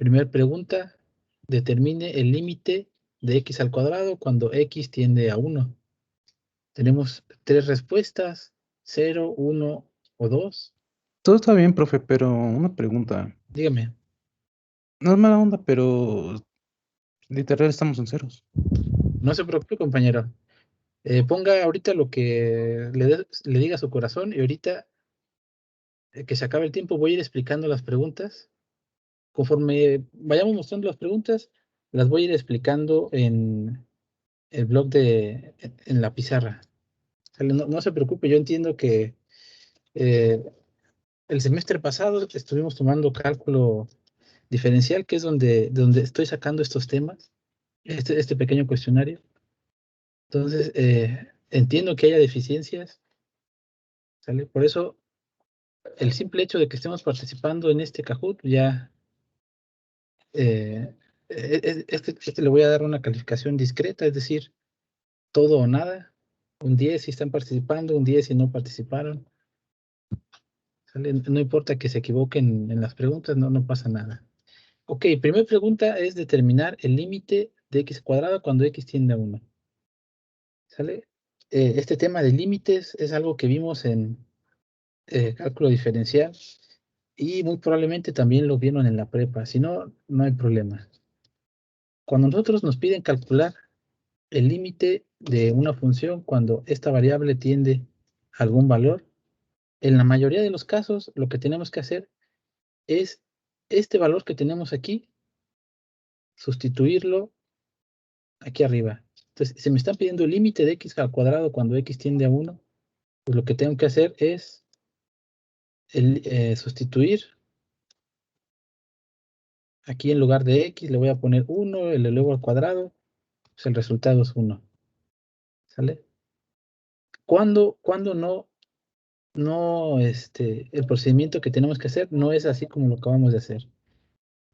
Primera pregunta, determine el límite de x al cuadrado cuando x tiende a 1. Tenemos 3 respuestas, 0, 1 o 2. Todo está bien, profe, pero una pregunta. Dígame. No es mala onda, pero literal estamos en ceros. No se preocupe, compañero. Ponga ahorita lo que le diga a su corazón y ahorita que se acabe el tiempo voy a ir explicando las preguntas. Conforme vayamos mostrando las preguntas, las voy a ir explicando en el blog en la pizarra. No se preocupe, yo entiendo que el semestre pasado estuvimos tomando cálculo diferencial, que es donde estoy sacando estos temas, este pequeño cuestionario. Entonces, entiendo que haya deficiencias, ¿sale? Por eso, el simple hecho de que estemos participando en este Kahoot ya, le voy a dar una calificación discreta, es decir, todo o nada. Un 10 si están participando, un 10 si no participaron. ¿Sale? No importa que se equivoquen en las preguntas, no pasa nada. Ok, primera pregunta es determinar el límite de x cuadrado cuando x tiende a 1. ¿Sale? Este tema de límites es algo que vimos en cálculo diferencial y muy probablemente también lo vieron en la prepa. Si no, no hay problema. Cuando nosotros nos piden calcular el límite de una función cuando esta variable tiende a algún valor, en la mayoría de los casos lo que tenemos que hacer es este valor que tenemos aquí, sustituirlo aquí arriba. Entonces, si me están pidiendo el límite de x al cuadrado cuando x tiende a 1, pues lo que tengo que hacer es sustituir. Aquí en lugar de x le voy a poner 1, le luego al cuadrado, pues el resultado es 1. ¿Sale? Cuando el procedimiento que tenemos que hacer no es así como lo acabamos de hacer.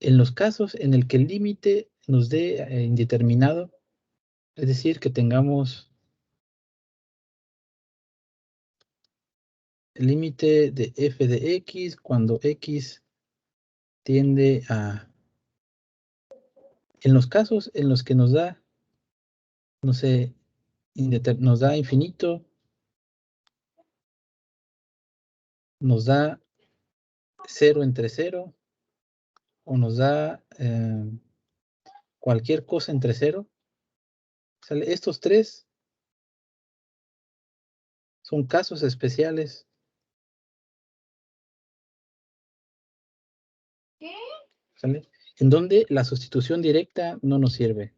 En los casos en el que el límite nos dé indeterminado, es decir, que tengamos el límite de f de x cuando x tiende a... En los casos en los que nos da, no sé, nos da infinito, nos da 0 entre 0, o nos da cualquier cosa entre 0, ¿sale? Estos tres son casos especiales. ¿Qué? ¿Sale? En donde la sustitución directa no nos sirve.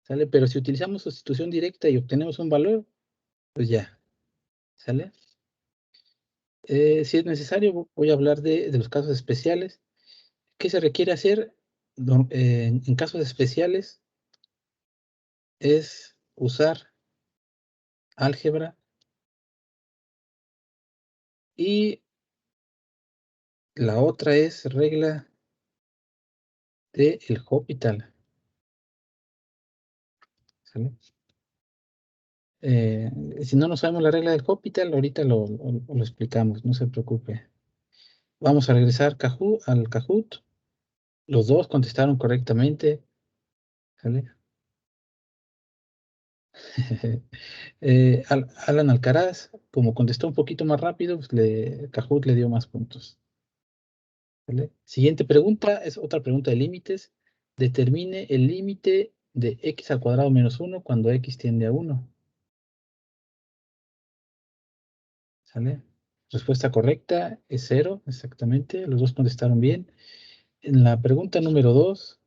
¿Sale? Pero si utilizamos sustitución directa y obtenemos un valor, pues ya. ¿Sale? Si es necesario, voy a hablar de los casos especiales. ¿Qué se requiere hacer en casos especiales? Es usar álgebra y la otra es regla de el Hospital. ¿Sale? Si no sabemos la regla del Hospital, ahorita lo explicamos, no se preocupe. Vamos a regresar al Kahoot. Los dos contestaron correctamente. ¿Sale? Alan Alcaraz, como contestó un poquito más rápido, pues Kahoot le dio más puntos. ¿Vale? Siguiente pregunta, es otra pregunta de límites. Determine el límite de x al cuadrado menos 1 cuando x tiende a 1. ¿Sale? Respuesta correcta es 0, exactamente. Los dos contestaron bien. En la pregunta número 2,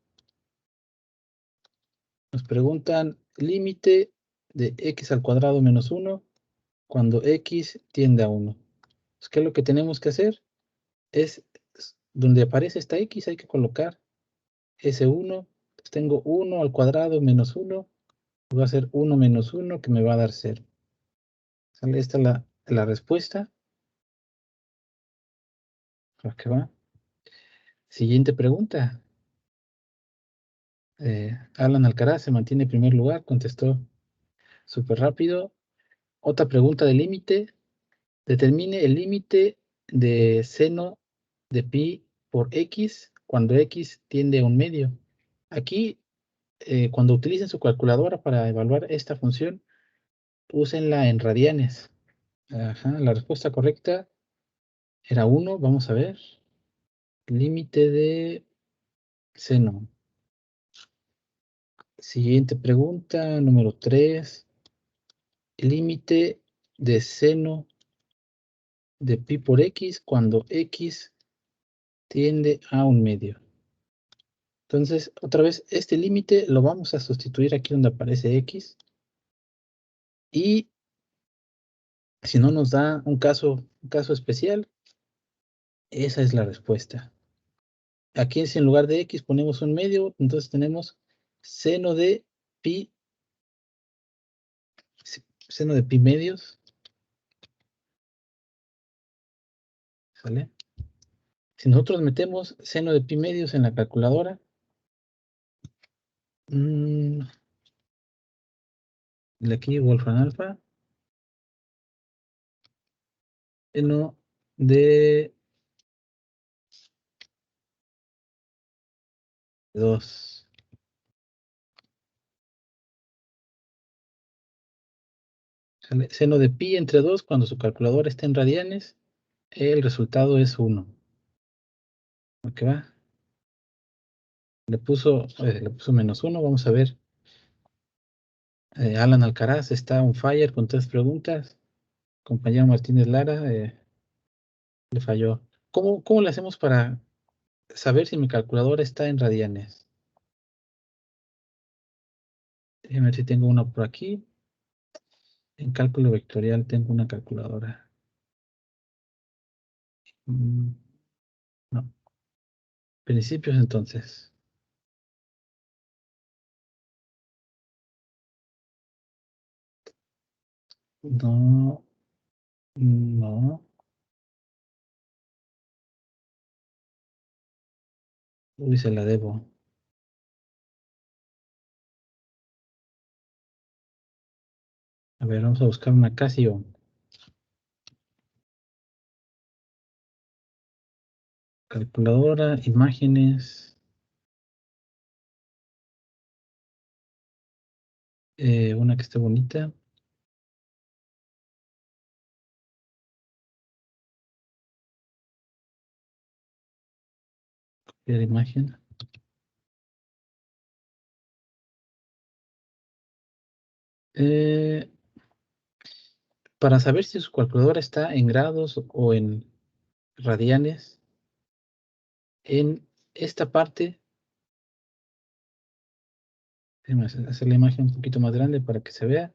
nos preguntan límite de x al cuadrado menos 1 cuando x tiende a 1. Pues, ¿qué es lo que tenemos que hacer? Es donde aparece esta x, hay que colocar ese 1. Pues tengo 1 al cuadrado menos 1. Va a ser 1 menos 1 que me va a dar 0. ¿Sale? Esta es la respuesta. ¿Qué va? Siguiente pregunta. Alan Alcaraz se mantiene en primer lugar, contestó súper rápido. Otra pregunta de límite. Determine el límite de seno de pi por x cuando X tiende a un medio. Aquí, cuando utilicen su calculadora para evaluar esta función, úsenla en radianes. Ajá, la respuesta correcta era 1. Vamos a ver. Límite de seno. Siguiente pregunta, número 3. Límite de seno de pi por x cuando x tiende a un medio. Entonces, otra vez, este límite lo vamos a sustituir aquí donde aparece x. Y si no nos da un caso especial, esa es la respuesta. Aquí si en lugar de x ponemos un medio, entonces tenemos seno de pi medios. ¿Sale? Si nosotros metemos seno de pi medios en la calculadora, aquí Wolfram alfa, seno de 2. ¿Sale? Seno de pi entre 2, cuando su calculadora está en radianes, el resultado es 1. ¿Ok va? Le puso -1. Vamos a ver. Alan Alcaraz está on fire con 3 preguntas. Compañero Martínez Lara le falló. ¿Cómo le hacemos para saber si mi calculadora está en radianes? Déjame ver si tengo una por aquí. En cálculo vectorial tengo una calculadora. No. Principios entonces. No. No. Uy, se la debo. A ver, vamos a buscar una Casio. Calculadora, imágenes. Una que esté bonita. Copiar imagen. Para saber si su calculadora está en grados o en radianes, en esta parte, déjame hacer la imagen un poquito más grande para que se vea.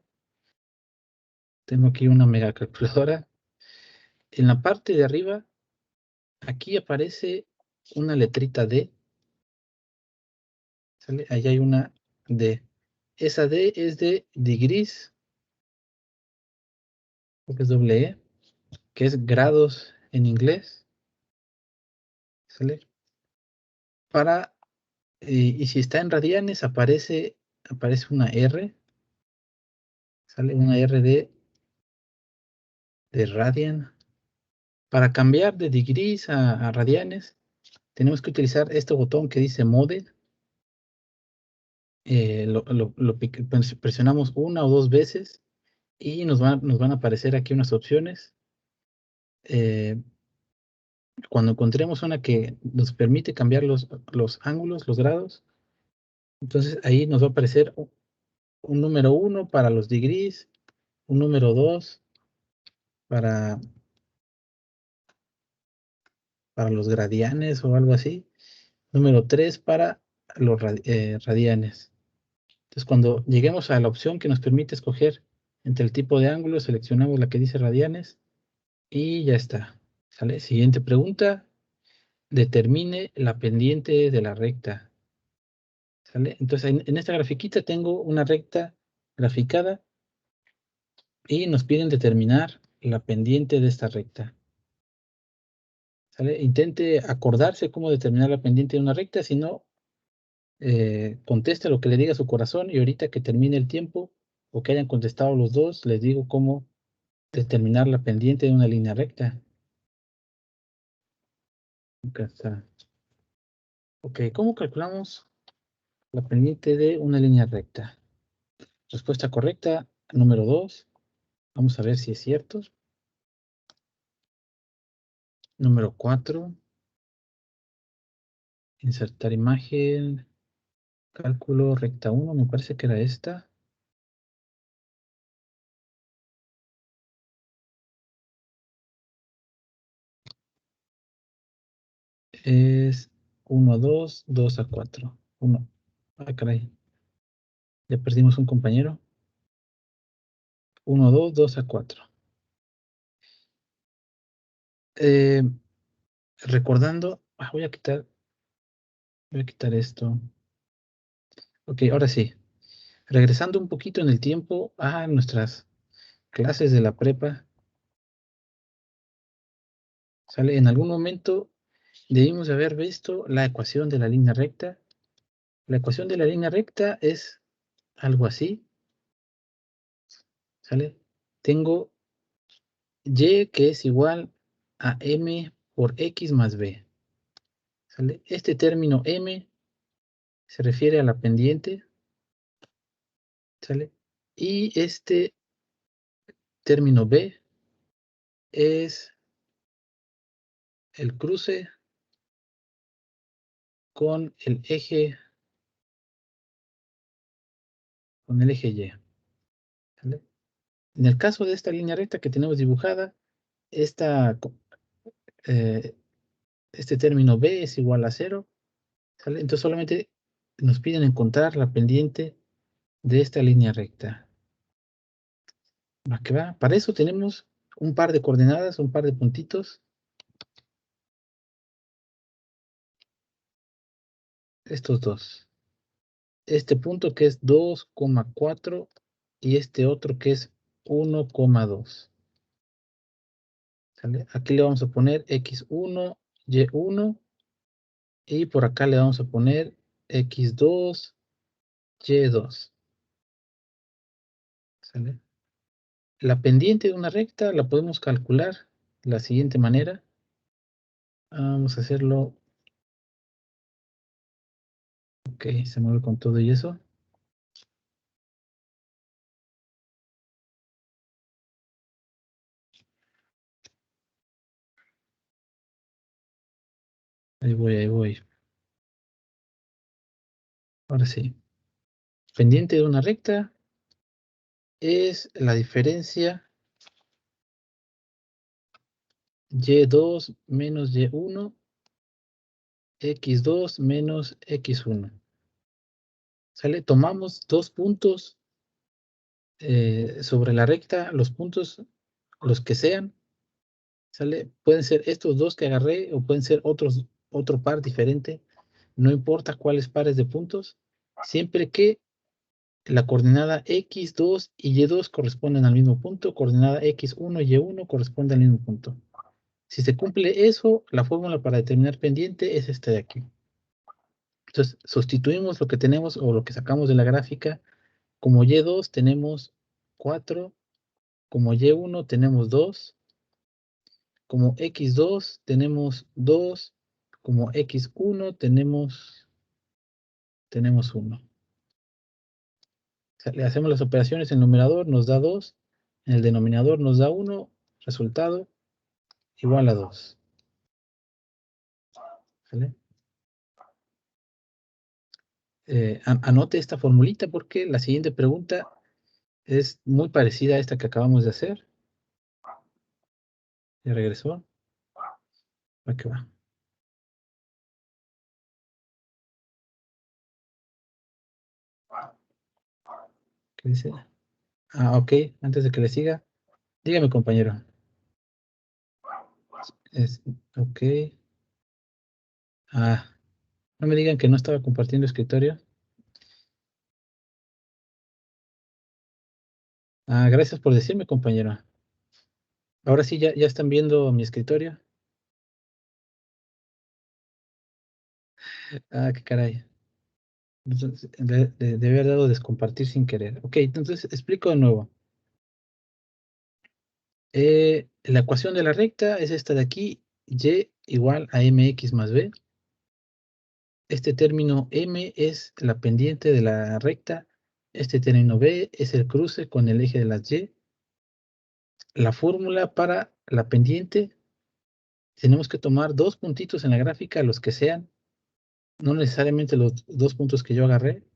Tengo aquí una mega calculadora. En la parte de arriba, aquí aparece una letrita D. ¿Sale? Ahí hay una D. Esa D es de degrees, porque es doble E, que es grados en inglés. ¿Sale? Y si está en radianes, aparece una R. Sale una R de radian. Para cambiar de degrees a radianes, tenemos que utilizar este botón que dice mode. Presionamos una o dos veces y nos van a aparecer aquí unas opciones. Cuando encontremos una que nos permite cambiar los ángulos, los grados, entonces ahí nos va a aparecer un número 1 para los degrees, un número 2 para los gradianes o algo así, número 3 para los radianes. Entonces, cuando lleguemos a la opción que nos permite escoger entre el tipo de ángulo, seleccionamos la que dice radianes y ya está. ¿Sale? Siguiente pregunta. Determine la pendiente de la recta. ¿Sale? Entonces, en esta grafiquita tengo una recta graficada y nos piden determinar la pendiente de esta recta. ¿Sale? Intente acordarse cómo determinar la pendiente de una recta, si no, conteste lo que le diga su corazón y ahorita que termine el tiempo o que hayan contestado los dos, les digo cómo determinar la pendiente de una línea recta. Acá está. Ok, ¿cómo calculamos la pendiente de una línea recta? Respuesta correcta, número 2. Vamos a ver si es cierto. Número 4. Insertar imagen. Cálculo recta 1, me parece que era esta. Es 1, 2, 2 a 4. 1. Ah, caray. Ya perdimos un compañero. 1, 2, 2 a 4. Recordando, voy a quitar esto. Ok, ahora sí. Regresando un poquito en el tiempo a nuestras clases de la prepa. ¿Sale? En algún momento debimos de haber visto la ecuación de la línea recta. La ecuación de la línea recta es algo así. ¿Sale? Tengo y que es igual a m por x más b. ¿Sale? Este término m se refiere a la pendiente. ¿Sale? Y este término b es el cruce con el eje y. ¿Sale? En el caso de esta línea recta que tenemos dibujada, eh, este término b es igual a 0. ¿Sale? Entonces solamente nos piden encontrar la pendiente de esta línea recta. ¿Va que va? Para eso tenemos un par de coordenadas, un par de puntitos. Estos dos. Este punto que es 2,4 y este otro que es 1,2. ¿Sale? Aquí le vamos a poner x1, y1 y por acá le vamos a poner x2, y2. ¿Sale? La pendiente de una recta la podemos calcular de la siguiente manera. Vamos a hacerlo. Ok, se mueve con todo y eso. Ahí voy, ahí voy. Ahora sí. Pendiente de una recta es la diferencia y2 menos y1, x2 menos x1. ¿Sale? Tomamos dos puntos sobre la recta, los puntos, los que sean, ¿sale? Pueden ser estos dos que agarré o pueden ser otro par diferente. No importa cuáles pares de puntos, siempre que la coordenada x2 y y2 corresponden al mismo punto, coordenada x1 y y1 corresponde al mismo punto. Si se cumple eso, la fórmula para determinar pendiente es esta de aquí. Entonces, sustituimos lo que tenemos o lo que sacamos de la gráfica. Como y2 tenemos 4, como y1 tenemos 2, como x2 tenemos 2, como x1 tenemos 1. O sea, le hacemos las operaciones en el numerador, nos da 2, en el denominador nos da 1, resultado igual a 2. ¿Vale? Anote esta formulita porque la siguiente pregunta es muy parecida a esta que acabamos de hacer. Ya regresó. Va que va. ¿Qué dice? Ok. Antes de que le siga, dígame, compañero. Ok. No me digan que no estaba compartiendo escritorio. Gracias por decirme, compañero. Ahora sí, ya están viendo mi escritorio. Qué caray. Entonces, de haber dado descompartir sin querer. Ok, entonces explico de nuevo. La ecuación de la recta es esta de aquí, y igual a mx más b. Este término M es la pendiente de la recta. Este término B es el cruce con el eje de las Y. La fórmula para la pendiente, tenemos que tomar dos puntitos en la gráfica, los que sean, no necesariamente los dos puntos que yo agarré.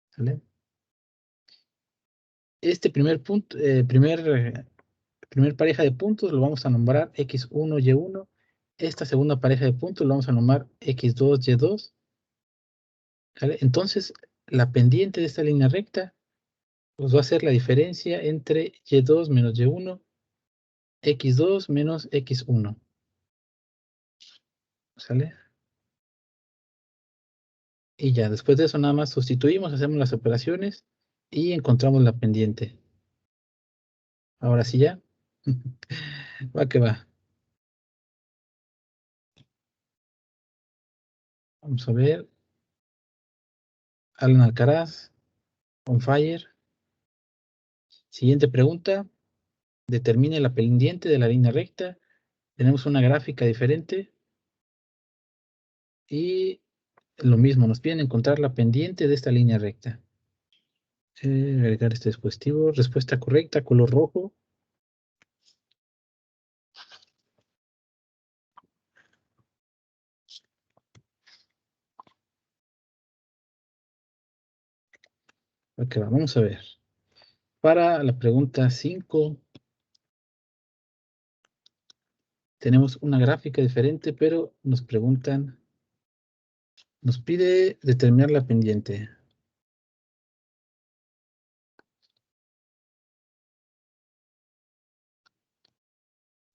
¿Sale? Este primer punto, primer pareja de puntos lo vamos a nombrar X1, Y1. Esta segunda pareja de puntos lo vamos a nombrar X2, Y2. ¿Sale? Entonces, la pendiente de esta línea recta pues va a ser la diferencia entre Y2 menos Y1, X2 menos X1. ¿Sale? Y ya, después de eso nada más sustituimos, hacemos las operaciones y encontramos la pendiente. Ahora sí ya. Va que va. Vamos a ver. Alan Alcaraz, on fire. Siguiente pregunta. Determine la pendiente de la línea recta. Tenemos una gráfica diferente. Y lo mismo, nos piden encontrar la pendiente de esta línea recta. Agregar este dispositivo. Respuesta correcta, color rojo. Ok, vamos a ver. Para la pregunta 5, tenemos una gráfica diferente, pero nos preguntan, nos pide determinar la pendiente.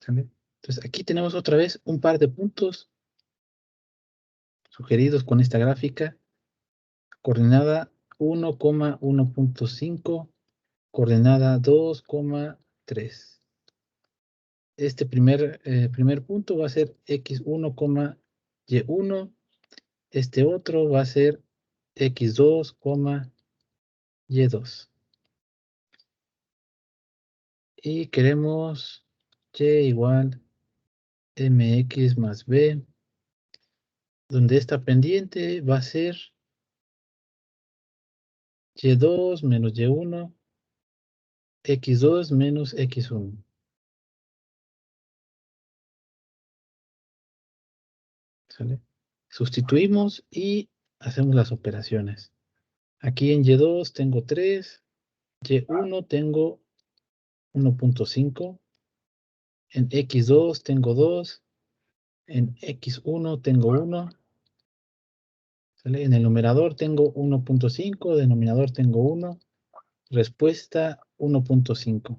¿Sale? Entonces aquí tenemos otra vez un par de puntos sugeridos con esta gráfica. Coordenada 1,1.5, coordenada 2,3. Este primer punto va a ser X1, Y1. Este otro va a ser X2, Y2. Y queremos Y igual MX más B, donde esta pendiente va a ser Y2 menos Y1, X2 menos X1. ¿Sale? Sustituimos y hacemos las operaciones. Aquí en Y2 tengo 3, Y1 tengo 1.5, en X2 tengo 2, en X1 tengo 1. ¿Sale? En el numerador tengo 1.5, denominador tengo 1, respuesta 1.5.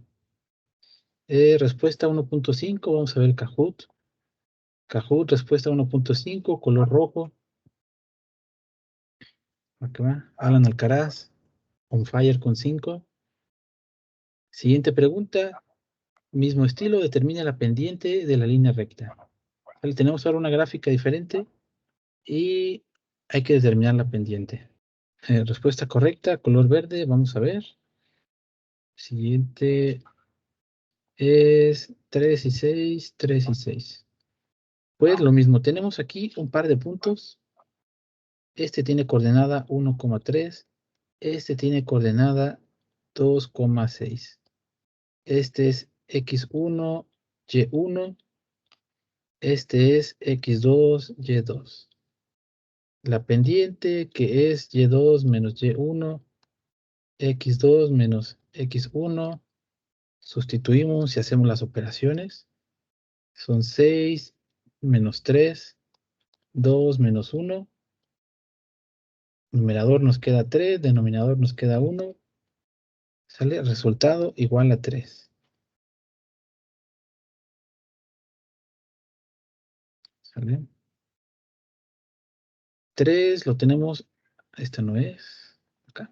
Respuesta 1.5, vamos a ver Kahoot. Kahoot, respuesta 1.5, color rojo. Acá va. Alan Alcaraz, on fire con 5. Siguiente pregunta, mismo estilo, determina la pendiente de la línea recta. ¿Vale? Tenemos ahora una gráfica diferente y hay que determinar la pendiente. Respuesta correcta, color verde, vamos a ver. Siguiente es 3 y 6, 3 y 6. Pues lo mismo, tenemos aquí un par de puntos. Este tiene coordenada 1,3. Este tiene coordenada 2,6. Este es X1, Y1. Este es X2, Y2. La pendiente que es Y2 menos Y1, X2 menos X1. Sustituimos y hacemos las operaciones. Son 6 menos 3, 2 menos 1. Numerador nos queda 3, denominador nos queda 1. Sale resultado igual a 3. ¿Sale? 3 lo tenemos, esta no es, acá.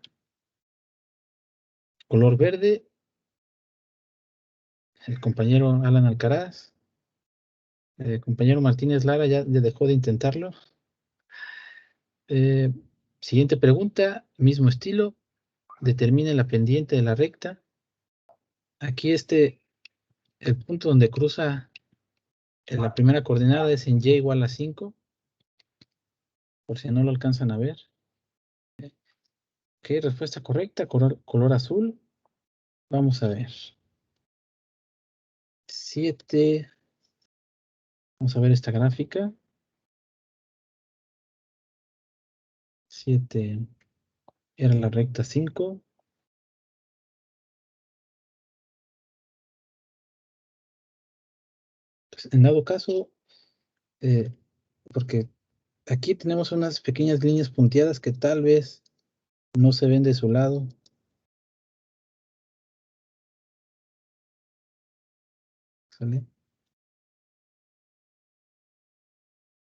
Color verde, el compañero Alan Alcaraz. El compañero Martínez Lara ya dejó de intentarlo. Siguiente pregunta, mismo estilo. Determine la pendiente de la recta. Aquí el punto donde cruza la primera coordenada es en Y igual a 5. por si no lo alcanzan a ver. Ok, respuesta correcta, color azul. Vamos a ver. 7. Vamos a ver esta gráfica. 7 era la recta 5. Entonces, en dado caso, porque aquí tenemos unas pequeñas líneas punteadas que tal vez no se ven de su lado. ¿Sale?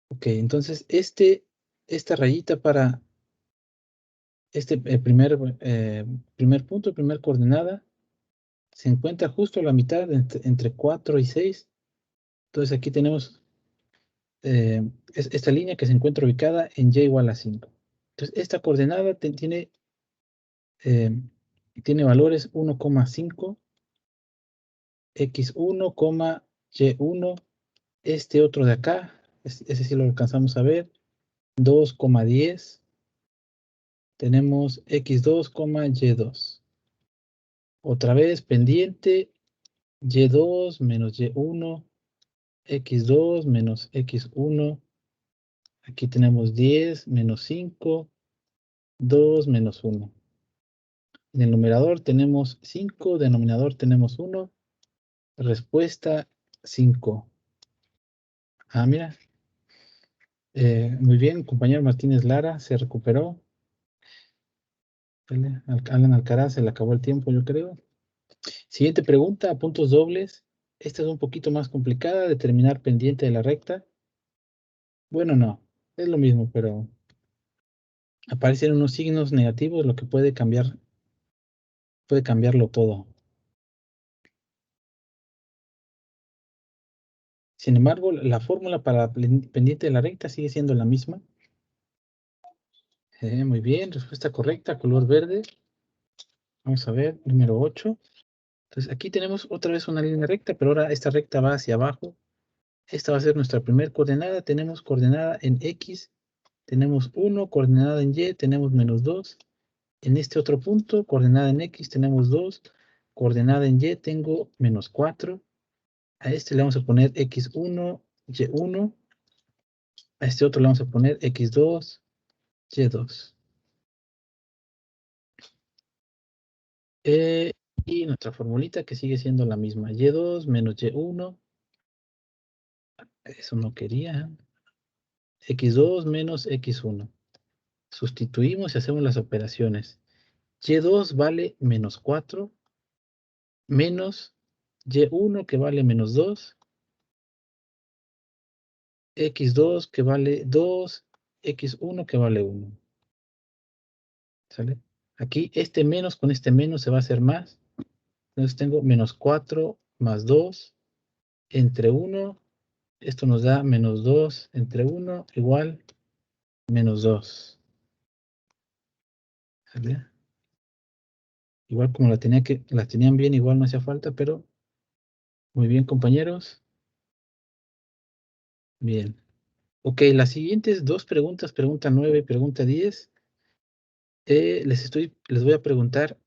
Ok, entonces esta rayita para este primer punto, primer coordenada, se encuentra justo a la mitad entre 4 y 6. Entonces aquí tenemos esta línea que se encuentra ubicada en y igual a 5. Entonces esta coordenada tiene valores 1,5, x1, y1, este otro de acá, ese sí lo alcanzamos a ver, 2,10, tenemos x2, y2. Otra vez pendiente, y2 menos y1, x2 menos x1, aquí tenemos 10 menos 5, 2 menos 1. En el numerador tenemos 5, denominador tenemos 1, respuesta 5. Ah, mira. Muy bien, compañero Martínez Lara, se recuperó. Alan Alcaraz, se le acabó el tiempo, yo creo. Siguiente pregunta, puntos dobles. Esta es un poquito más complicada, determinar pendiente de la recta. Bueno, no, es lo mismo, pero aparecen unos signos negativos, lo que puede cambiarlo todo. Sin embargo, la fórmula para pendiente de la recta sigue siendo la misma. Muy bien, respuesta correcta, color verde. Vamos a ver, número 8. Entonces aquí tenemos otra vez una línea recta, pero ahora esta recta va hacia abajo. Esta va a ser nuestra primera coordenada. Tenemos coordenada en X, tenemos 1, coordenada en Y, tenemos menos 2. En este otro punto, coordenada en X, tenemos 2, coordenada en Y, tengo menos 4. A este le vamos a poner X1, Y1. A este otro le vamos a poner X2, Y2. Y nuestra formulita que sigue siendo la misma. Y2 menos Y1. Eso no quería. X2 menos X1. Sustituimos y hacemos las operaciones. Y2 vale menos 4, menos Y1 que vale menos 2, X2 que vale 2, X1 que vale 1. ¿Sale? Aquí este menos con este menos se va a hacer más. Entonces tengo menos 4 más 2 entre 1. Esto nos da menos 2 entre 1 igual menos 2. ¿Sale? Igual como las tenían bien, igual no hacía falta, pero muy bien, compañeros. Bien. Ok, las siguientes dos preguntas, pregunta 9 y pregunta 10, les voy a preguntar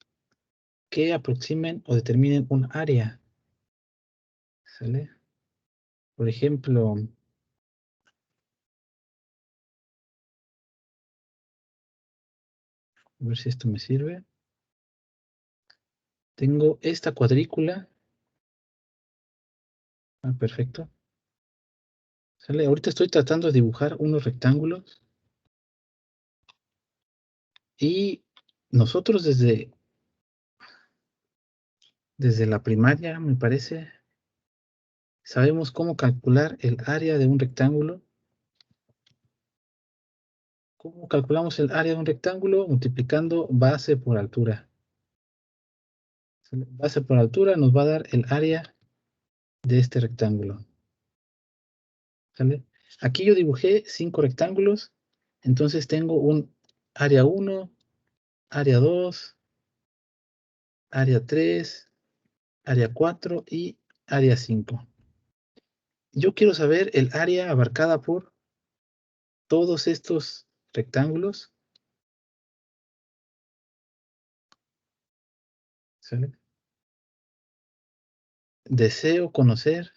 que aproximen o determinen un área. ¿Sale? Por ejemplo, a ver si esto me sirve. Tengo esta cuadrícula. Ah, perfecto. ¿Sale? Ahorita estoy tratando de dibujar unos rectángulos. Y nosotros desde la primaria, me parece, sabemos cómo calcular el área de un rectángulo. ¿Cómo calculamos el área de un rectángulo? Multiplicando base por altura. Base por altura nos va a dar el área de este rectángulo. ¿Sale? Aquí yo dibujé 5 rectángulos, entonces tengo un área 1, área 2, área 3, área 4 y área 5. Yo quiero saber el área abarcada por todos estos rectángulos. ¿Sale? Deseo conocer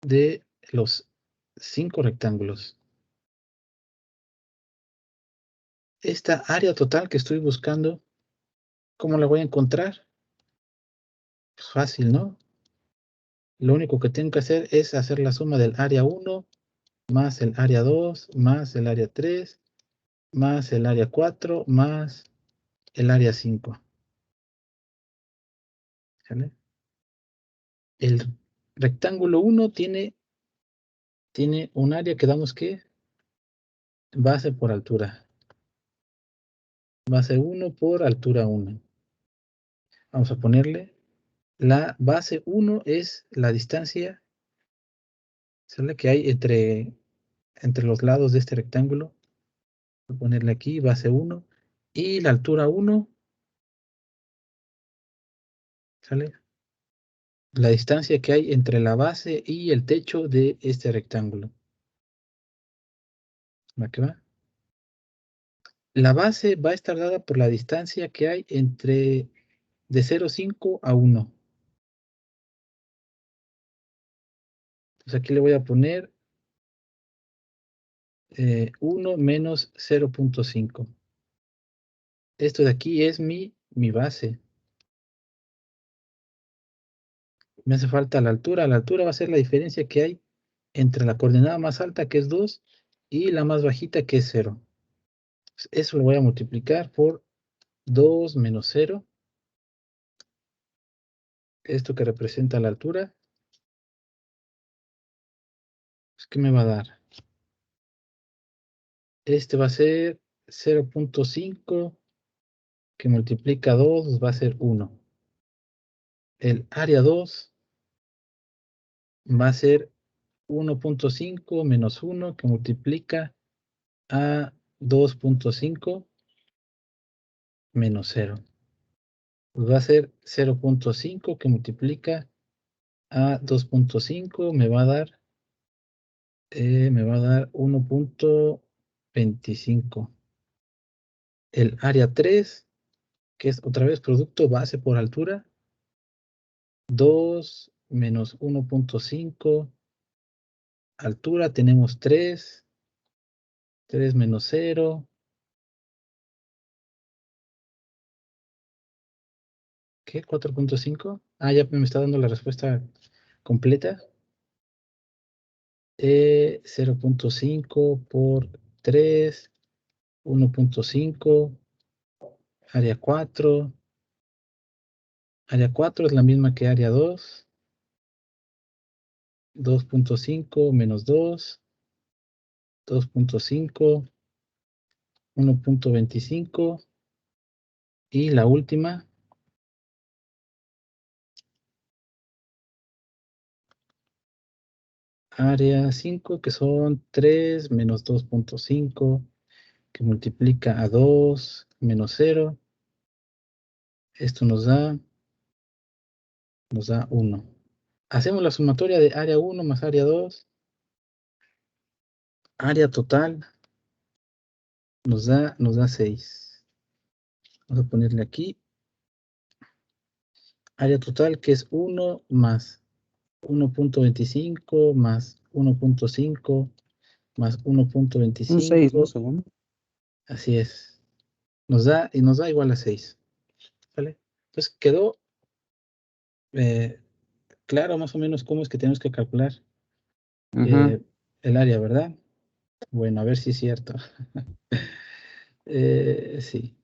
de los 5 rectángulos. Esta área total que estoy buscando, ¿cómo la voy a encontrar? Pues fácil, ¿no? Lo único que tengo que hacer es hacer la suma del área 1 más el área 2 más el área 3 más el área 4 más el área 5. ¿Sale? El rectángulo 1 tiene un área que damos que base por altura. Base 1 por altura 1. Vamos a ponerle la base 1 es la distancia, ¿sale? Que hay entre los lados de este rectángulo. Voy a ponerle aquí base 1 y la altura 1, ¿sale? La distancia que hay entre la base y el techo de este rectángulo. ¿Va que va? La base va a estar dada por la distancia que hay entre de 0,5 a 1. Entonces aquí le voy a poner 1 menos 0,5. Esto de aquí es mi base. Me hace falta la altura. La altura va a ser la diferencia que hay entre la coordenada más alta, que es 2, y la más bajita, que es 0. Eso lo voy a multiplicar por 2 menos 0. Esto que representa la altura. ¿Qué me va a dar? Este va a ser 0,5, que multiplica 2 va a ser 1. El área 2 va a ser 1,5 menos 1, que multiplica a 2,5 menos 0. Pues va a ser 0,5 que multiplica a 2,5, me va a dar 1,25. El área 3, que es otra vez producto base por altura, 2 menos 1,5, altura tenemos 3 menos 0. ¿Qué? 4,5. Ah, ya me está dando la respuesta completa. 0,5 por 3, 1,5, área 4. Área 4 es la misma que área 2. 2,5 menos 2, 2,5, 1,25. Y la última, área 5, que son 3 menos 2,5, que multiplica a 2 menos 0. Esto nos da 1. Hacemos la sumatoria de área 1 más área 2. Área total nos da 6. Vamos a ponerle aquí área total, que es 1 más 1,25 más 1,5 más Un 6, ¿no? 1,25. Segundo. Así es. Nos da igual a 6. ¿Vale? Entonces quedó claro más o menos cómo es que tenemos que calcular el área, ¿verdad? Bueno, a ver si es cierto. Sí,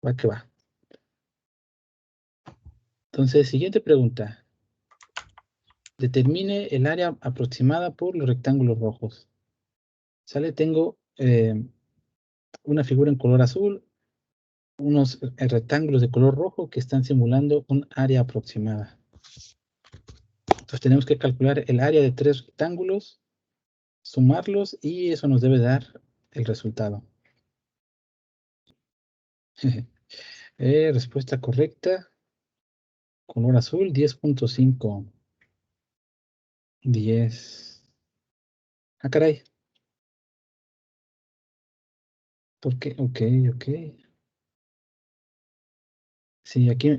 va que va. Entonces, siguiente pregunta. Determine el área aproximada por los rectángulos rojos. ¿Sale? Tengo una figura en color azul, unos rectángulos de color rojo que están simulando un área aproximada. Entonces tenemos que calcular el área de 3 rectángulos, sumarlos y eso nos debe dar el resultado. Respuesta correcta. Color azul, 10.5. 10. Ah, caray. ¿Por qué? Ok, ok. Sí, aquí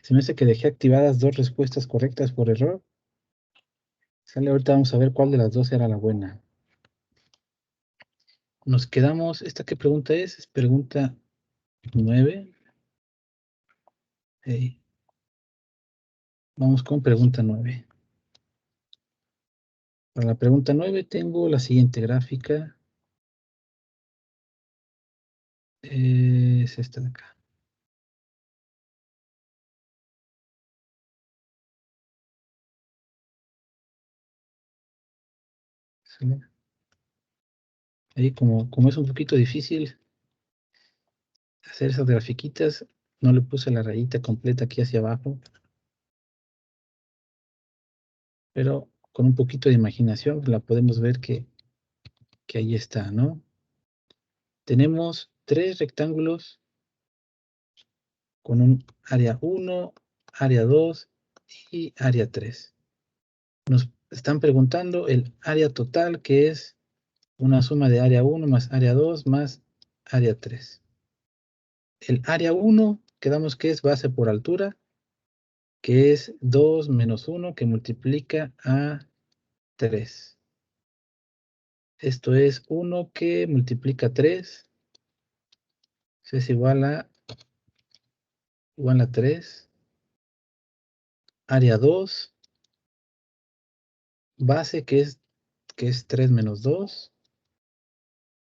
se me hace que dejé activadas 2 respuestas correctas por error. Sale, ahorita vamos a ver cuál de las 2 era la buena. Nos quedamos, ¿esta qué pregunta es? Es pregunta 9. Vamos con pregunta 9. Para la pregunta 9 tengo la siguiente gráfica. Es esta de acá. ¿Sale? Ahí como es un poquito difícil hacer esas grafiquitas, no le puse la rayita completa aquí hacia abajo. Pero con un poquito de imaginación la podemos ver que ahí está, ¿no? Tenemos 3 rectángulos con un área 1, área 2 y área 3. Nos están preguntando el área total, que es una suma de área 1 más área 2 más área 3. El área 1, quedamos que es base por altura, que es 2 menos 1, que multiplica a 3. Esto es 1 que multiplica 3, es igual a 3. Área 2, base, que es 3 menos 2,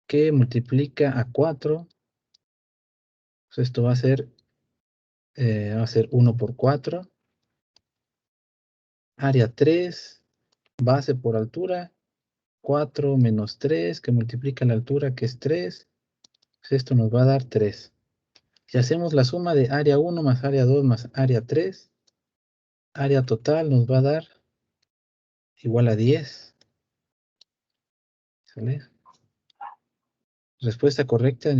que multiplica a 4. Pues esto va a ser 1 por 4. Área 3, base por altura, 4 menos 3, que multiplica la altura, que es 3. Pues esto nos va a dar 3. Si hacemos la suma de área 1 más área 2 más área 3, área total nos va a dar igual a 10. ¿Sale? Respuesta correcta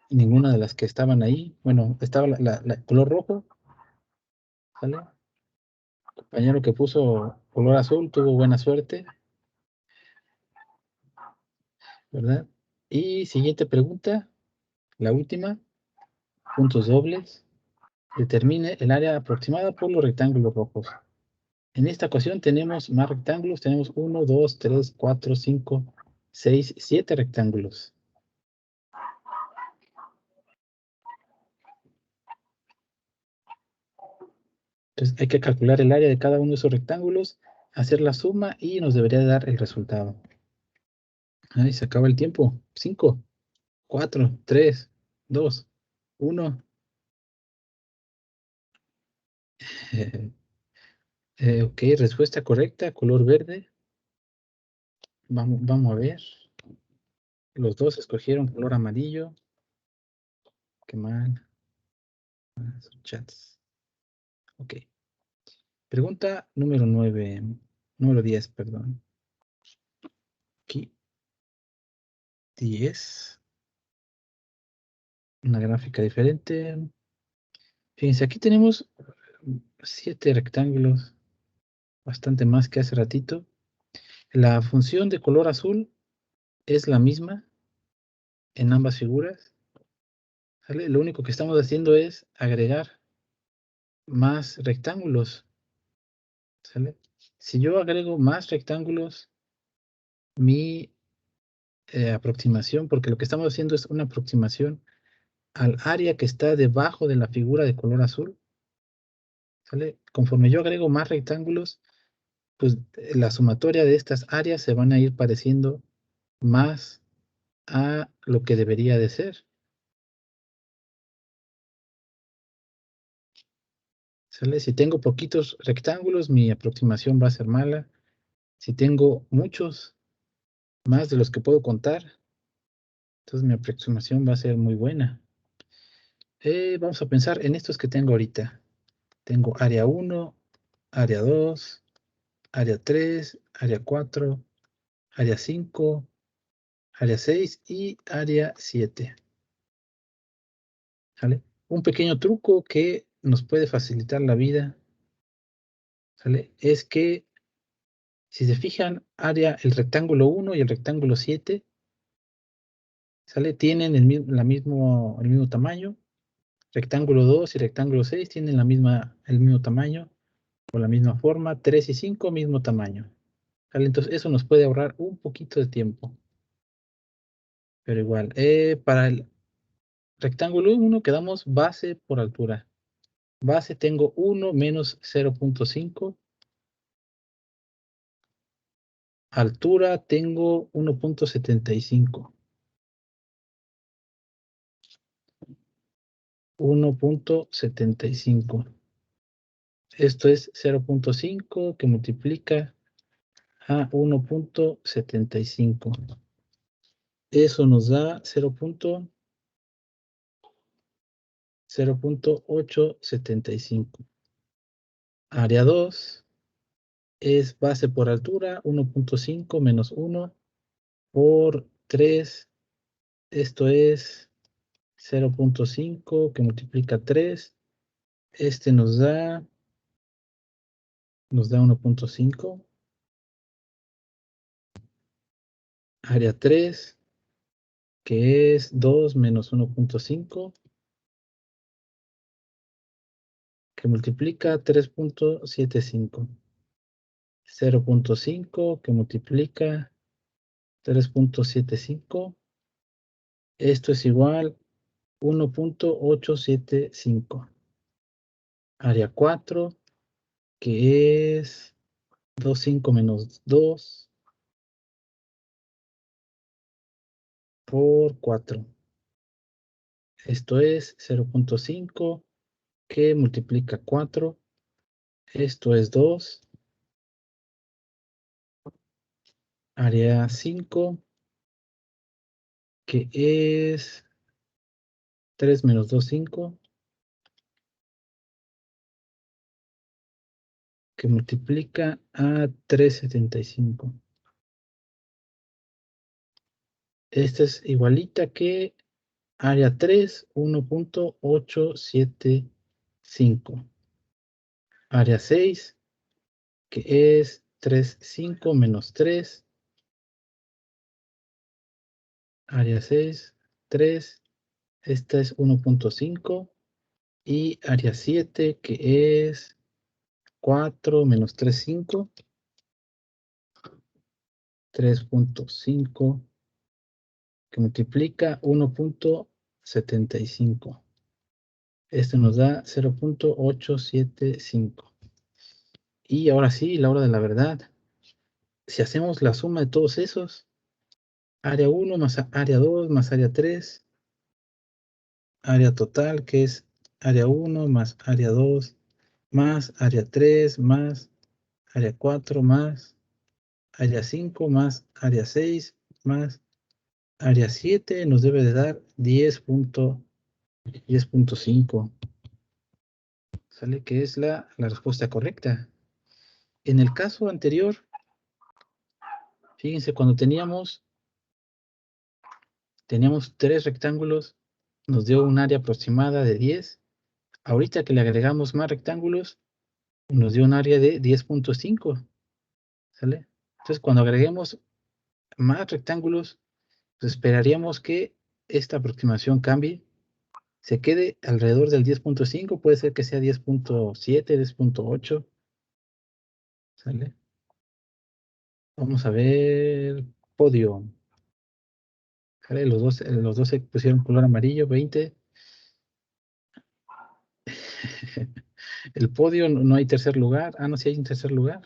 ninguna de las que estaban ahí. Bueno, estaba la color rojo. ¿Sale? El compañero que puso color azul tuvo buena suerte, ¿verdad? Y siguiente pregunta, la última, puntos dobles. Determine el área aproximada por los rectángulos rojos. En esta ocasión tenemos más rectángulos. Tenemos 1, 2, 3, 4, 5, 6, 7 rectángulos. Entonces hay que calcular el área de cada uno de esos rectángulos, hacer la suma y nos debería dar el resultado. Ahí se acaba el tiempo. 5, 4, 3, 2, 1. Ok, respuesta correcta, color verde. Vamos a ver. Los dos escogieron color amarillo. Qué mal. Chats. Ok. Pregunta número 9. Número 10, perdón. Aquí. 10. Una gráfica diferente. Fíjense, aquí tenemos 7 rectángulos. Bastante más que hace ratito. La función de color azul es la misma en ambas figuras. ¿Sale? Lo único que estamos haciendo es agregar más rectángulos. ¿Sale? Si yo agrego más rectángulos, mi aproximación, porque lo que estamos haciendo es una aproximación al área que está debajo de la figura de color azul. ¿Sale? Conforme yo agrego más rectángulos, pues la sumatoria de estas áreas se van a ir pareciendo más a lo que debería de ser. ¿Sale? Si tengo poquitos rectángulos, mi aproximación va a ser mala. Si tengo muchos, más de los que puedo contar, entonces mi aproximación va a ser muy buena. Vamos a pensar en estos que tengo ahorita. Tengo área 1, área 2, área 3, área 4, área 5, área 6 y área 7. ¿Sale? un pequeño truco que nos puede facilitar la vida, ¿sale? Es que, si se fijan, el rectángulo 1 y el rectángulo 7, ¿sale? Tienen el mismo tamaño. Rectángulo 2 y rectángulo 6 tienen el mismo tamaño o la misma forma. 3 y 5, mismo tamaño. ¿Sale? Entonces, eso nos puede ahorrar un poquito de tiempo. Pero igual, para el rectángulo 1 quedamos base por altura. Base tengo 1 menos 0.5. Altura tengo 1.75. 1.75. Esto es 0.5 que multiplica a 1.75. Eso nos da 0.875. Área 2 es base por altura, 1.5 menos 1 por 3. Esto es 0.5 que multiplica 3. Este nos da 1.5. Área 3, que es 2 menos 1.5, que multiplica 3.75. 0.5 que multiplica 3.75. Esto es igual 1.875. Área 4, que es 2.5 menos 2 por 4. Esto es 0.5 que multiplica 4. Esto es 2. Área 5, que es 3 menos 2, 5. Que multiplica a 3.75. Esta es igualita que área 3, 1.875. Área 6, que es 3.5 menos 3. Área 6, 3. Esta es 1.5. Y área 7, que es 4 menos 3, 5. 3.5 que multiplica 1.75. Esto nos da 0.875. Y ahora sí, la hora de la verdad. Si hacemos la suma de todos esos, área 1 más área 2 más área 3, área total, que es área 1 más área 2 más área 3 más área 4 más área 5 más área 6 más área 7, nos debe de dar 10.5. Sale que es la respuesta correcta. En el caso anterior, fíjense, cuando teníamos 3 rectángulos, nos dio un área aproximada de 10. Ahorita que le agregamos más rectángulos, nos dio un área de 10.5. ¿Sale? Entonces, cuando agreguemos más rectángulos, pues esperaríamos que esta aproximación cambie, se quede alrededor del 10.5, puede ser que sea 10.7, 10.8. ¿Sale? Vamos a ver podio. ¿Sale? Los dos se pusieron color amarillo, 20. El podio no hay tercer lugar. Ah, no, sí hay un tercer lugar.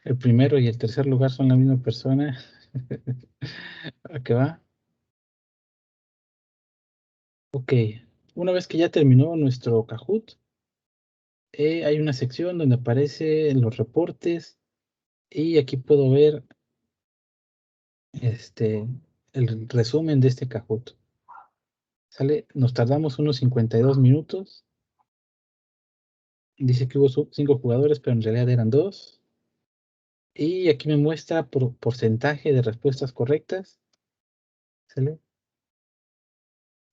El primero y el tercer lugar son la misma persona. ¿A qué va? Ok. Una vez que ya terminó nuestro Kahoot, hay una sección donde aparecen los reportes y aquí puedo ver el resumen de este Kahoot. ¿Sale? Nos tardamos unos 52 minutos. Dice que hubo 5 jugadores, pero en realidad eran 2. Y aquí me muestra por porcentaje de respuestas correctas. ¿Sale?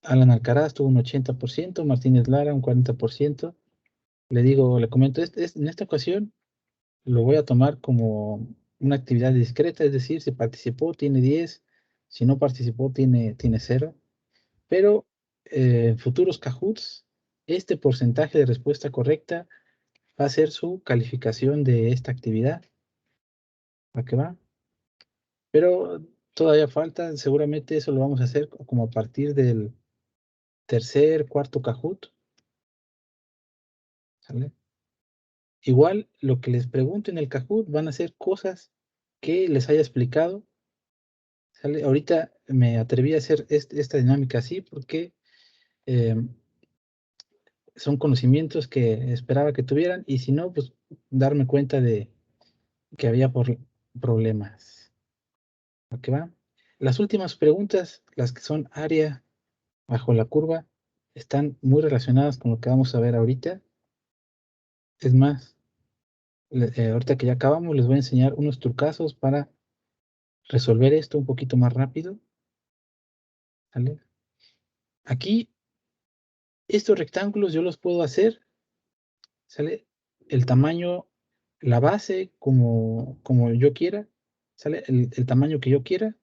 Alan Alcaraz tuvo un 80%, Martínez Lara un 40%. Le comento, en esta ocasión lo voy a tomar como una actividad discreta, es decir, si participó tiene 10, si no participó tiene 0. Pero en futuros Kahoots, este porcentaje de respuesta correcta va a ser su calificación de esta actividad. ¿A qué va? Pero todavía falta, seguramente eso lo vamos a hacer como a partir del tercer, cuarto Kahoot. ¿Sale? Igual lo que les pregunto en el Kahoot van a ser cosas que les haya explicado. ¿Sale? Ahorita me atreví a hacer esta dinámica así porque son conocimientos que esperaba que tuvieran y si no, pues darme cuenta de que había problemas. ¿A qué va? Las últimas preguntas, las que son área bajo la curva, están muy relacionadas con lo que vamos a ver ahorita. Es más, ahorita que ya acabamos, les voy a enseñar unos trucazos para resolver esto un poquito más rápido. ¿Vale? Aquí, estos rectángulos yo los puedo hacer, ¿sale? El tamaño, la base como yo quiera, ¿sale? El tamaño que yo quiera,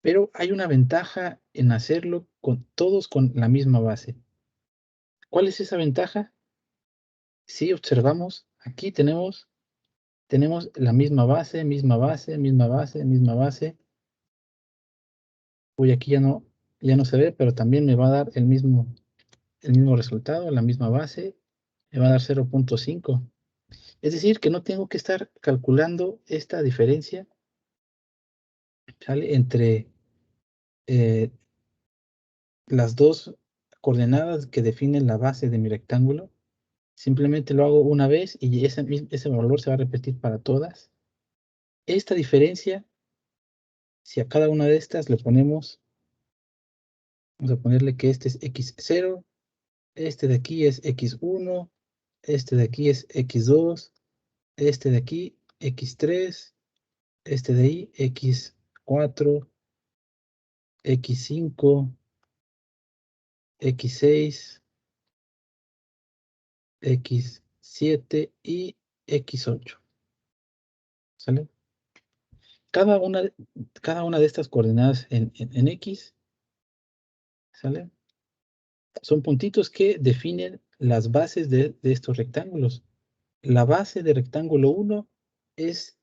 pero hay una ventaja en hacerlo todos con la misma base. ¿Cuál es esa ventaja? Si observamos, aquí tenemos la misma base, misma base, misma base, misma base. Uy, aquí ya no se ve, pero también me va a dar el mismo resultado, la misma base, me va a dar 0.5. Es decir, que no tengo que estar calculando esta diferencia, ¿sale? Entre las dos coordenadas que definen la base de mi rectángulo. Simplemente lo hago una vez y ese valor se va a repetir para todas. Esta diferencia, si a cada una de estas le ponemos, vamos a ponerle que este es x0, este de aquí es x1, este de aquí es x2, este de aquí x3, este de ahí x4, x5, x6, x7 y x8. ¿Sale? Cada una de estas coordenadas en X, ¿sale? Son puntitos que definen las bases de estos rectángulos. La base de rectángulo 1 es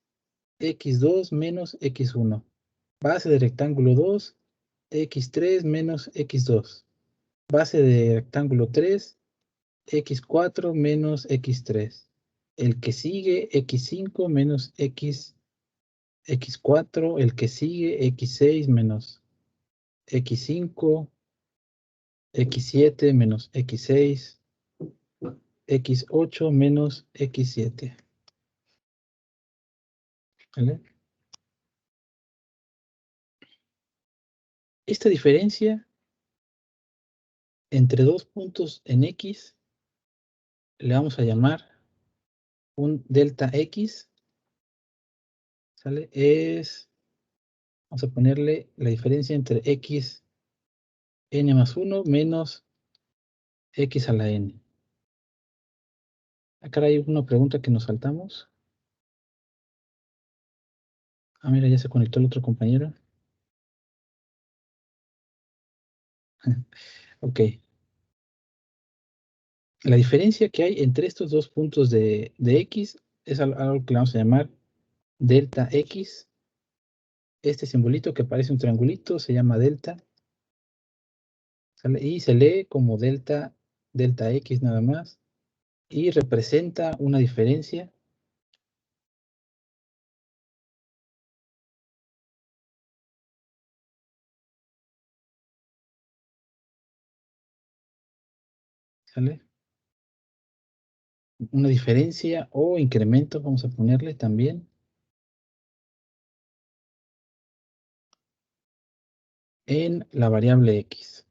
x2 menos x1. Base de rectángulo 2, x3 menos x2. Base de rectángulo 3, x4 menos x3. El que sigue, x5 menos x4. El que sigue, x6 menos x5, x7 menos x6, x8 menos x7. ¿Vale? Esta diferencia entre dos puntos en X le vamos a llamar un delta X, ¿sale? Vamos a ponerle la diferencia entre X n más 1 menos X a la n. Acá hay una pregunta que nos saltamos. Ah, mira, ya se conectó el otro compañero. Ok. La diferencia que hay entre estos dos puntos de X es algo que le vamos a llamar delta X. Este simbolito que parece un triangulito se llama delta, ¿sale? Y se lee como delta X nada más y representa una diferencia, ¿sale? Una diferencia o incremento, vamos a ponerle también, en la variable X,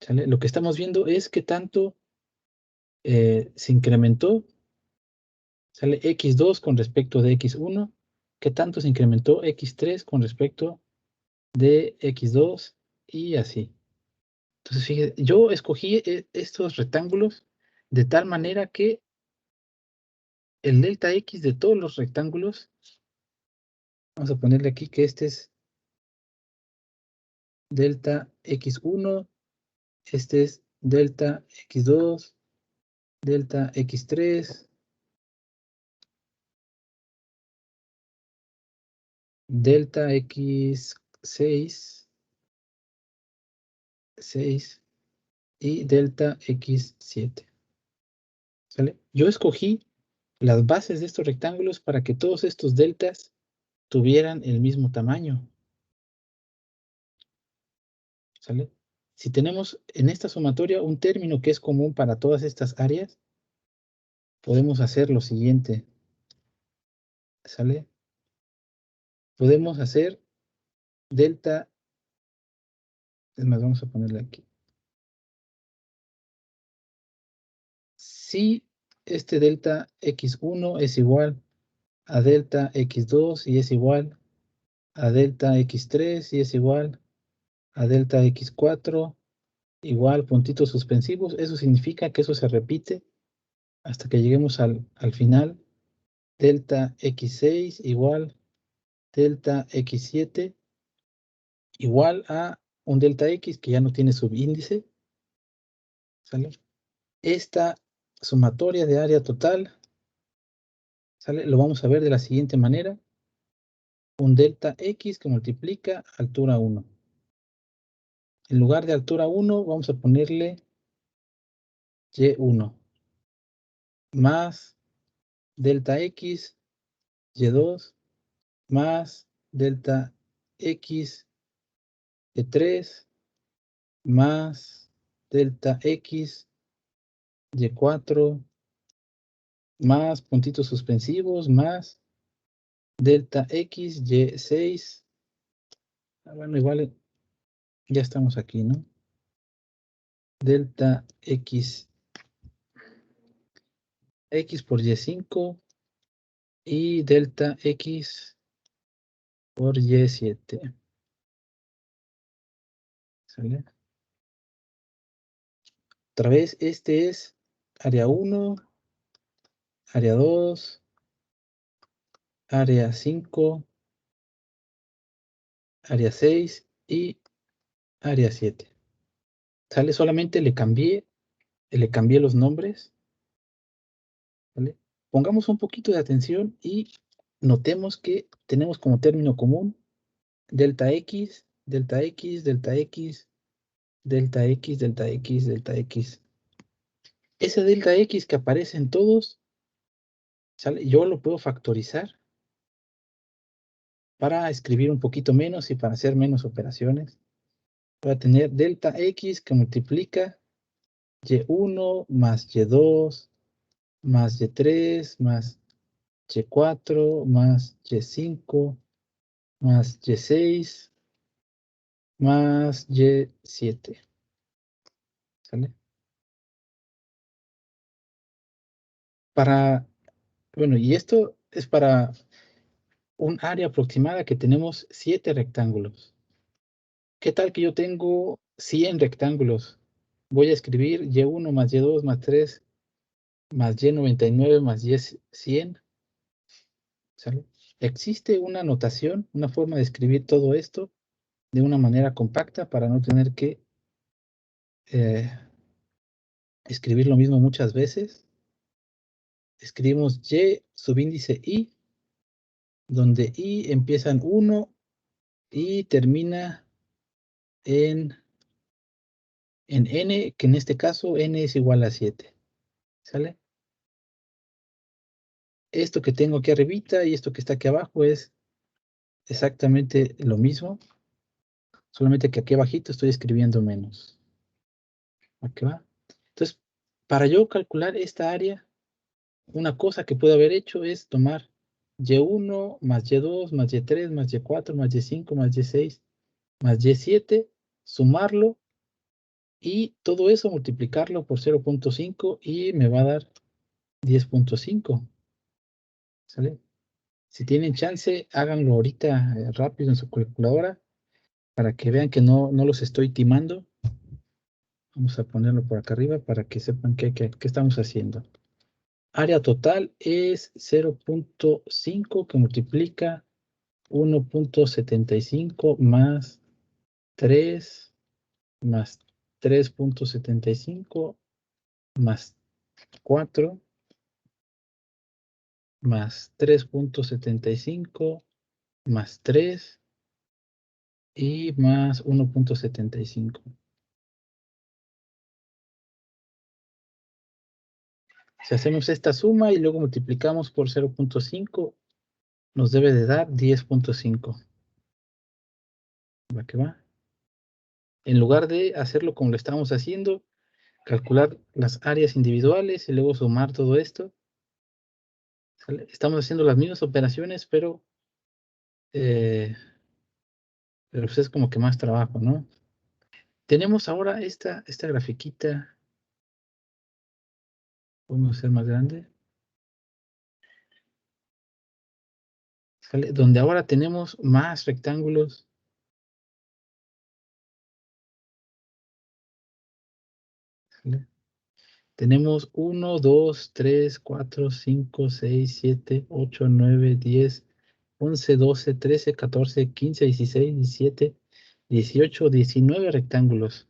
¿sale? Lo que estamos viendo es que tanto se incrementó, sale x2 con respecto de x1, ¿qué tanto se incrementó x3 con respecto de x2 y así? Entonces, fíjate, yo escogí estos rectángulos de tal manera que el delta x de todos los rectángulos, vamos a ponerle aquí que este es delta x1, este es delta x2, delta x3, delta x6, 6 y delta x7. ¿Sale? Yo escogí las bases de estos rectángulos para que todos estos deltas tuvieran el mismo tamaño. ¿Sale? Si tenemos en esta sumatoria un término que es común para todas estas áreas, podemos hacer lo siguiente. ¿Sale? Podemos hacer delta, es más, vamos a ponerle aquí. Si este delta x1 es igual a delta x2 y es igual a delta x3 y es igual a delta x4, igual puntitos suspensivos, eso significa que eso se repite hasta que lleguemos al final. Delta x6 igual delta x7 igual a un delta x que ya no tiene subíndice. ¿Sale? Esta sumatoria de área total, ¿sale? Lo vamos a ver de la siguiente manera. Un delta x que multiplica altura 1. En lugar de altura 1, vamos a ponerle y1 más delta x y2 más delta x y3 más delta x y4 más puntitos suspensivos más delta x y6. Bueno, igual ya estamos aquí, ¿no? Delta x por y5 y delta x por y7. ¿Sale? Otra vez, este es área 1, área 2, área 5, área 6 y área 7. ¿Sale? Solamente le cambié los nombres. ¿Vale? Pongamos un poquito de atención y notemos que tenemos como término común delta x, delta x, delta x, delta x, delta x, delta x. Ese delta x que aparece en todos, ¿sale? Yo lo puedo factorizar para escribir un poquito menos y para hacer menos operaciones. Voy a tener delta x que multiplica y1 más y2 más y3 más y4 más y5 más y6 más y7. ¿Sale? Bueno, y esto es para un área aproximada que tenemos 7 rectángulos. ¿Qué tal que yo tengo 100 rectángulos? Voy a escribir y1 más y2 más 3 más y99 más y100. ¿Sale? Existe una notación, una forma de escribir todo esto de una manera compacta para no tener que escribir lo mismo muchas veces. Escribimos y subíndice i, donde i empieza en 1 y termina en n, que en este caso n es igual a 7. ¿Sale? Esto que tengo aquí arribita y esto que está aquí abajo es exactamente lo mismo, solamente que aquí abajito estoy escribiendo menos. ¿Aquí va? Entonces, para yo calcular esta área, una cosa que puedo haber hecho es tomar y1 más y2 más y3 más y4 más y5 más y6 más y7, sumarlo Y todo eso multiplicarlo por 0.5 y me va a dar 10.5. ¿Sale? Si tienen chance, háganlo ahorita rápido en su calculadora para que vean que no los estoy timando. Vamos a ponerlo por acá arriba para que sepan qué estamos haciendo. Área total es 0.5 que multiplica 1.75 más 3 más 3.75 más 4 más 3.75 más 3 y más 1.75. Si hacemos esta suma y luego multiplicamos por 0.5, nos debe de dar 10.5. ¿Va que va? En lugar de hacerlo como lo estamos haciendo, calcular las áreas individuales y luego sumar todo esto, ¿sale? Estamos haciendo las mismas operaciones, pero pues es como que más trabajo, ¿no? Tenemos ahora esta grafiquita. Podemos hacer más grande. ¿Sale? Donde ahora tenemos más rectángulos. ¿Sale? Tenemos 1, 2, 3, 4, 5, 6, 7, 8, 9, 10, 11, 12, 13, 14, 15, 16, 17, 18, 19 rectángulos.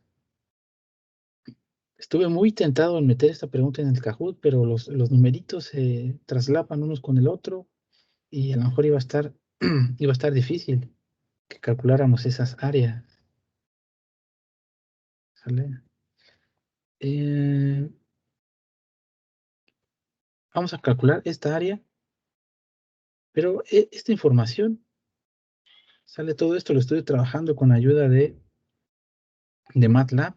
Estuve muy tentado en meter esta pregunta en el Kahoot, pero los numeritos se traslapan unos con el otro y a lo mejor iba a estar, iba a estar difícil que calculáramos esas áreas. ¿Sale? Vamos a calcular esta área, pero esta información, sale todo esto, lo estoy trabajando con ayuda de MATLAB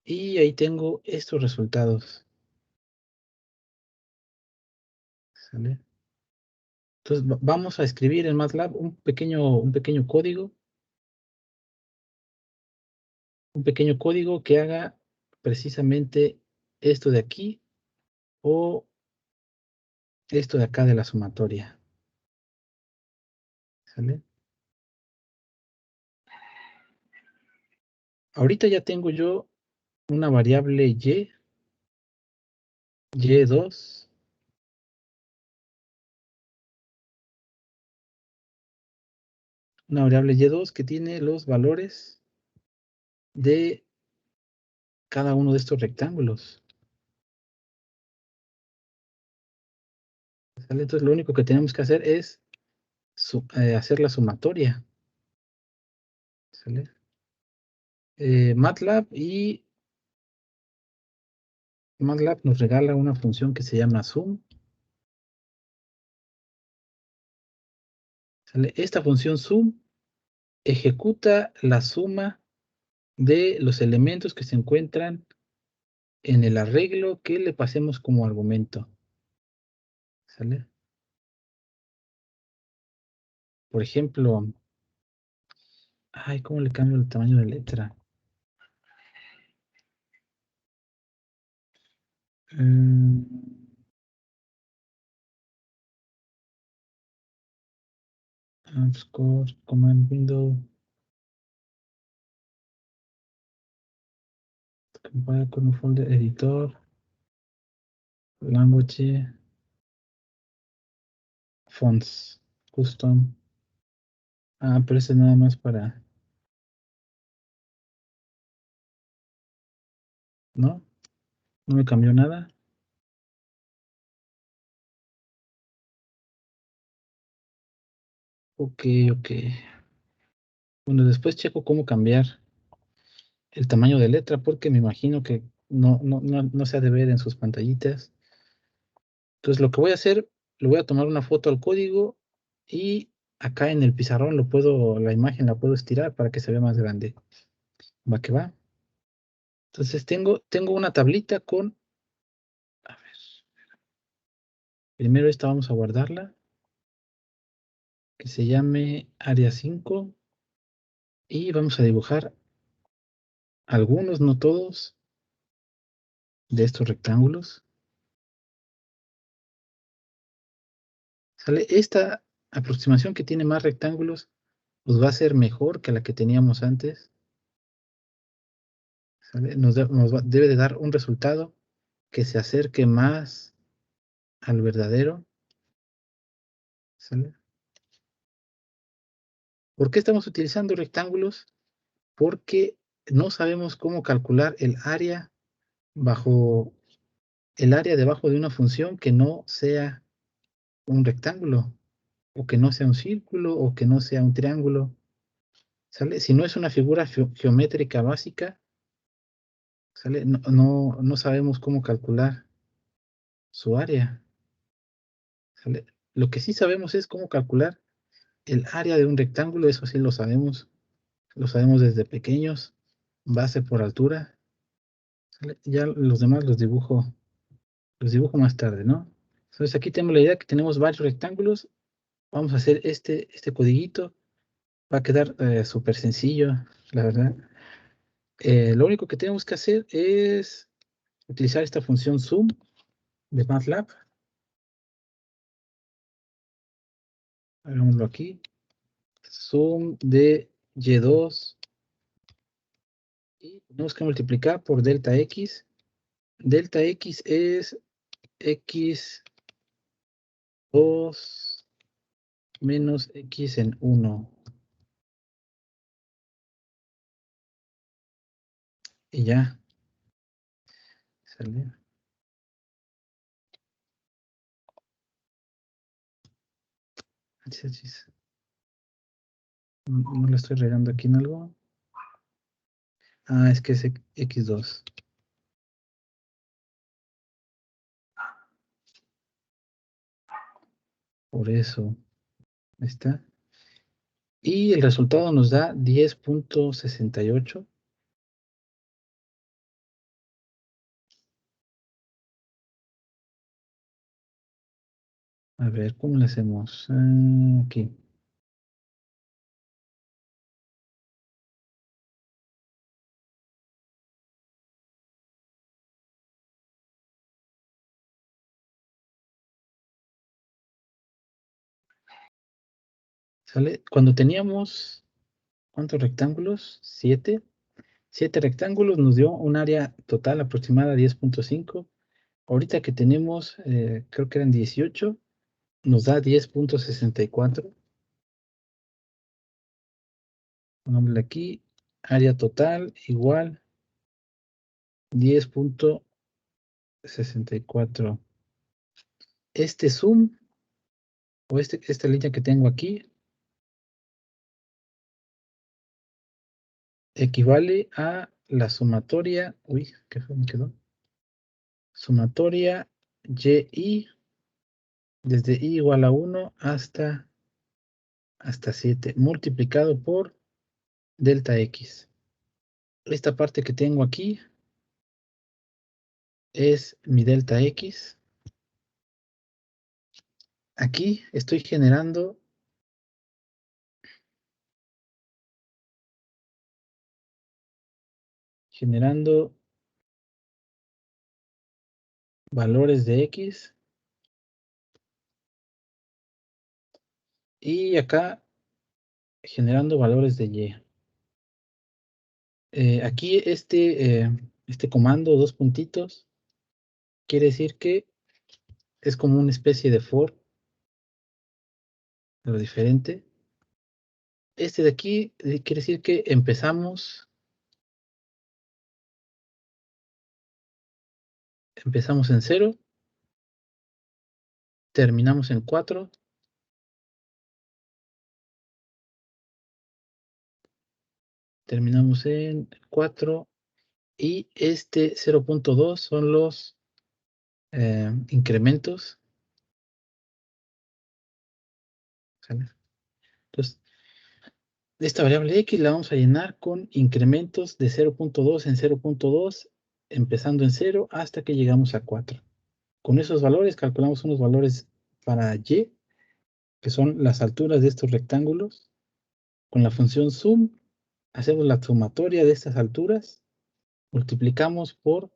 y ahí tengo estos resultados. ¿Sale? Entonces vamos a escribir en MATLAB un pequeño código que haga precisamente esto de aquí o esto de acá de la sumatoria. ¿Sale? Ahorita ya tengo yo una variable y2, una variable y2 que tiene los valores de cada uno de estos rectángulos. ¿Sale? Entonces lo único que tenemos que hacer es hacer la sumatoria. ¿Sale? MATLAB nos regala una función que se llama sum. ¿Sale? Esta función sum ejecuta la suma de los elementos que se encuentran en el arreglo que le pasemos como argumento. ¿Sale? Por ejemplo, ¿cómo le cambio el tamaño de letra? Score, command window, compare con un folder editor, language, fonts, custom. Pero ese es nada más para... ¿No? ¿No me cambió nada? Ok. Bueno, después checo cómo cambiar el tamaño de letra, porque me imagino que no se ha de ver en sus pantallitas. Entonces, lo que voy a hacer, le voy a tomar una foto al código y acá en el pizarrón la imagen la puedo estirar para que se vea más grande. Va que va. Entonces, tengo una tablita con... A ver. Primero esta vamos a guardarla, que se llame área 5 y vamos a dibujar algunos, no todos, de estos rectángulos. ¿Sale? Esta aproximación que tiene más rectángulos, pues va a ser mejor que la que teníamos antes. ¿Sale? Debe de dar un resultado que se acerque más al verdadero. ¿Sale? ¿Por qué estamos utilizando rectángulos? Porque no sabemos cómo calcular el área debajo de una función que no sea un rectángulo, o que no sea un círculo, o que no sea un triángulo. ¿Sale? Si no es una figura geométrica básica, ¿sale? No sabemos cómo calcular su área. ¿Sale? Lo que sí sabemos es cómo calcular el área de un rectángulo, eso sí lo sabemos desde pequeños, base por altura. ¿Sale? Ya los demás los dibujo más tarde, ¿no? Entonces aquí tenemos la idea que tenemos varios rectángulos. Vamos a hacer este codiguito. Va a quedar súper sencillo, la verdad. Lo único que tenemos que hacer es utilizar esta función zoom de MATLAB. Hagámoslo aquí. Zoom de Y2. Y tenemos que multiplicar por delta X. Delta X es X2 menos X en 1. Y ya. Sale. No lo estoy regando aquí en algo. Ah, es que es X2. Por eso. Ahí está. Y el resultado nos da 10.68. A ver, ¿cómo le hacemos? Aquí. ¿Sale? Cuando teníamos, ¿cuántos rectángulos? 7. 7 rectángulos nos dio un área total aproximada 10.5. Ahorita que tenemos, creo que eran 18, nos da 10.64. Pongámosle aquí, área total igual 10.64. Este zoom, o esta línea que tengo aquí, equivale a la sumatoria, uy, ¿qué fue? Me quedó. Sumatoria y desde i igual a 1 hasta 7, multiplicado por delta x. Esta parte que tengo aquí es mi delta x. Aquí estoy generando valores de x, y acá generando valores de y. Aquí este comando, dos puntitos, quiere decir que es como una especie de for, pero diferente. Este de aquí quiere decir que empezamos en 0, terminamos en 4, terminamos en 4, y este 0.2 son los incrementos. ¿Sale? Entonces, esta variable x la vamos a llenar con incrementos de 0.2 en 0.2, empezando en 0 hasta que llegamos a 4. Con esos valores calculamos unos valores para y, que son las alturas de estos rectángulos. Con la función sum hacemos la sumatoria de estas alturas multiplicamos por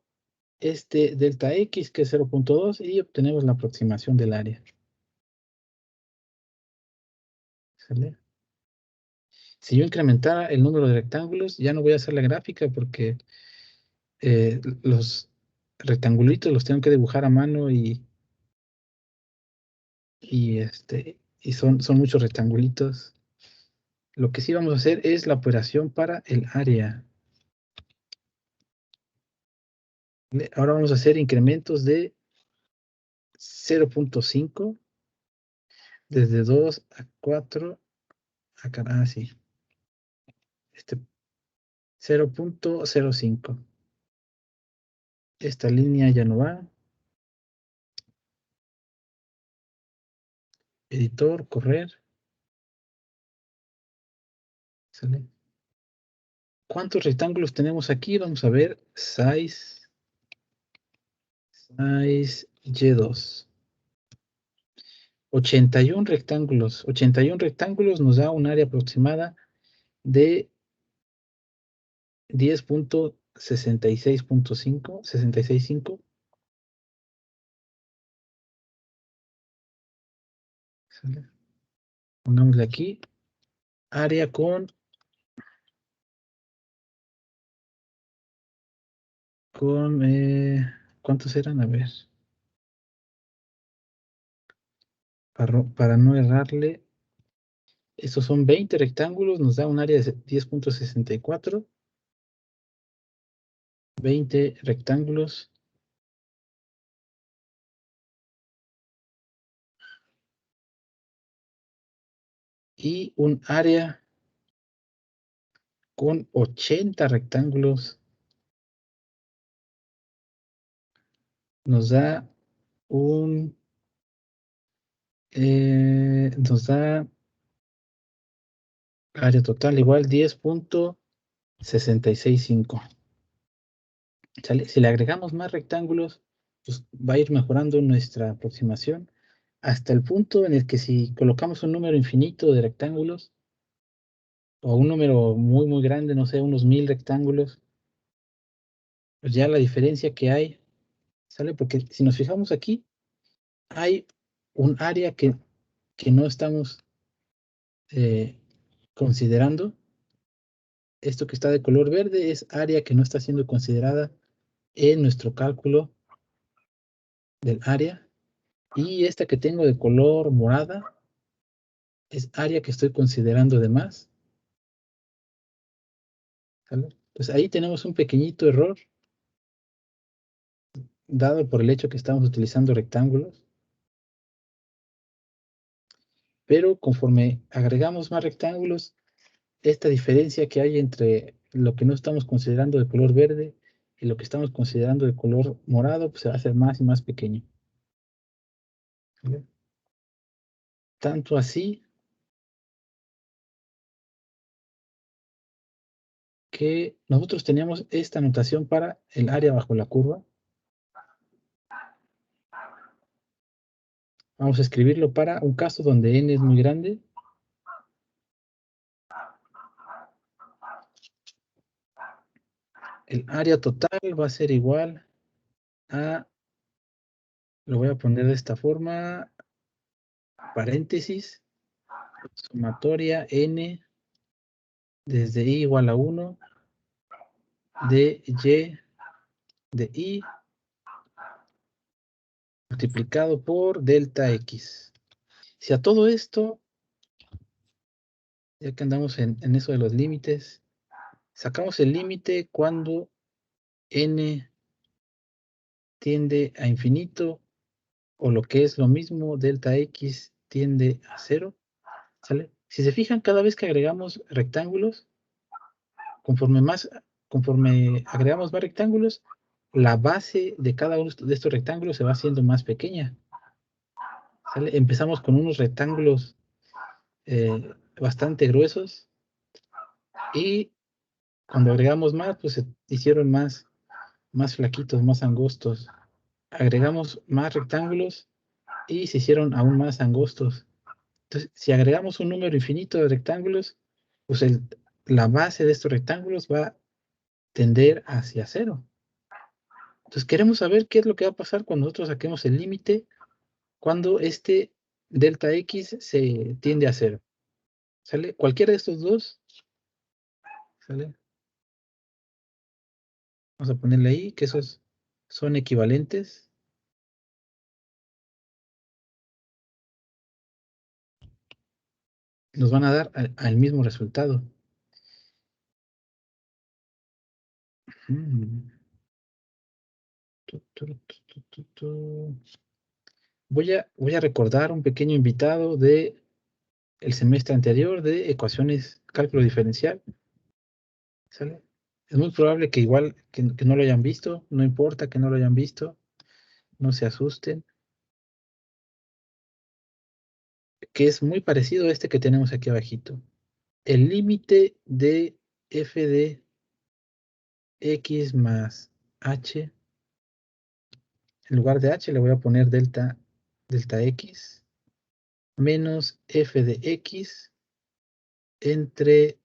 este delta X, que es 0.2, y obtenemos la aproximación del área. ¿Sale? Si yo incrementara el número de rectángulos, ya no voy a hacer la gráfica porque los rectangulitos los tengo que dibujar a mano y son muchos rectangulitos. Lo que sí vamos a hacer es la operación para el área. Ahora vamos a hacer incrementos de 0.5, desde 2 a 4, sí. 0.05. Esta línea ya no va. Editor, correr. ¿Sale? ¿Cuántos rectángulos tenemos aquí? Vamos a ver. Size Y2. 81 rectángulos. 81 rectángulos nos da un área aproximada de 10.66.5. 66.5. ¿Sale? Pongámosle aquí. Área con ¿cuántos eran? A ver. Para no errarle. Estos son 20 rectángulos, nos da un área de 10.64. 20 rectángulos. Y un área con 80 rectángulos nos da área total igual 10.665. Si le agregamos más rectángulos, pues va a ir mejorando nuestra aproximación hasta el punto en el que si colocamos un número infinito de rectángulos o un número muy, muy grande, no sé, unos 1000 rectángulos, pues ya la diferencia que hay, ¿sale? Porque si nos fijamos aquí, hay un área que no estamos considerando. Esto que está de color verde es área que no está siendo considerada en nuestro cálculo del área. Y esta que tengo de color morada es área que estoy considerando de más. ¿Sale? Pues ahí tenemos un pequeñito error dado por el hecho que estamos utilizando rectángulos. Pero conforme agregamos más rectángulos, esta diferencia que hay entre lo que no estamos considerando de color verde y lo que estamos considerando de color morado, pues se va a hacer más y más pequeño. ¿Vale? Tanto así que nosotros teníamos esta notación para el área bajo la curva. Vamos a escribirlo para un caso donde n es muy grande. El área total va a ser igual a, lo voy a poner de esta forma, paréntesis, sumatoria n desde i igual a 1 de y de i multiplicado por delta x. Si a todo esto, ya que andamos en eso de los límites, sacamos el límite cuando n tiende a infinito, o lo que es lo mismo, delta x tiende a 0, ¿sale? Si se fijan, cada vez que agregamos rectángulos, conforme agregamos más rectángulos, la base de cada uno de estos rectángulos se va haciendo más pequeña. ¿Sale? Empezamos con unos rectángulos bastante gruesos y cuando agregamos más, pues se hicieron más flaquitos, más angostos. Agregamos más rectángulos y se hicieron aún más angostos. Entonces, si agregamos un número infinito de rectángulos, pues la base de estos rectángulos va tender hacia 0. Entonces queremos saber qué es lo que va a pasar cuando nosotros saquemos el límite cuando este delta X se tiende a 0. ¿Sale? Cualquiera de estos dos, ¿sale? Vamos a ponerle ahí que esos son equivalentes. Nos van a dar al mismo resultado. Voy a recordar un pequeño invitado de el semestre anterior de ecuaciones, cálculo diferencial. ¿Sale? Es muy probable que igual que no lo hayan visto, no importa que no lo hayan visto, no se asusten, que es muy parecido a este que tenemos aquí abajito. El límite de f de x más h, en lugar de h le voy a poner delta x menos f de x entre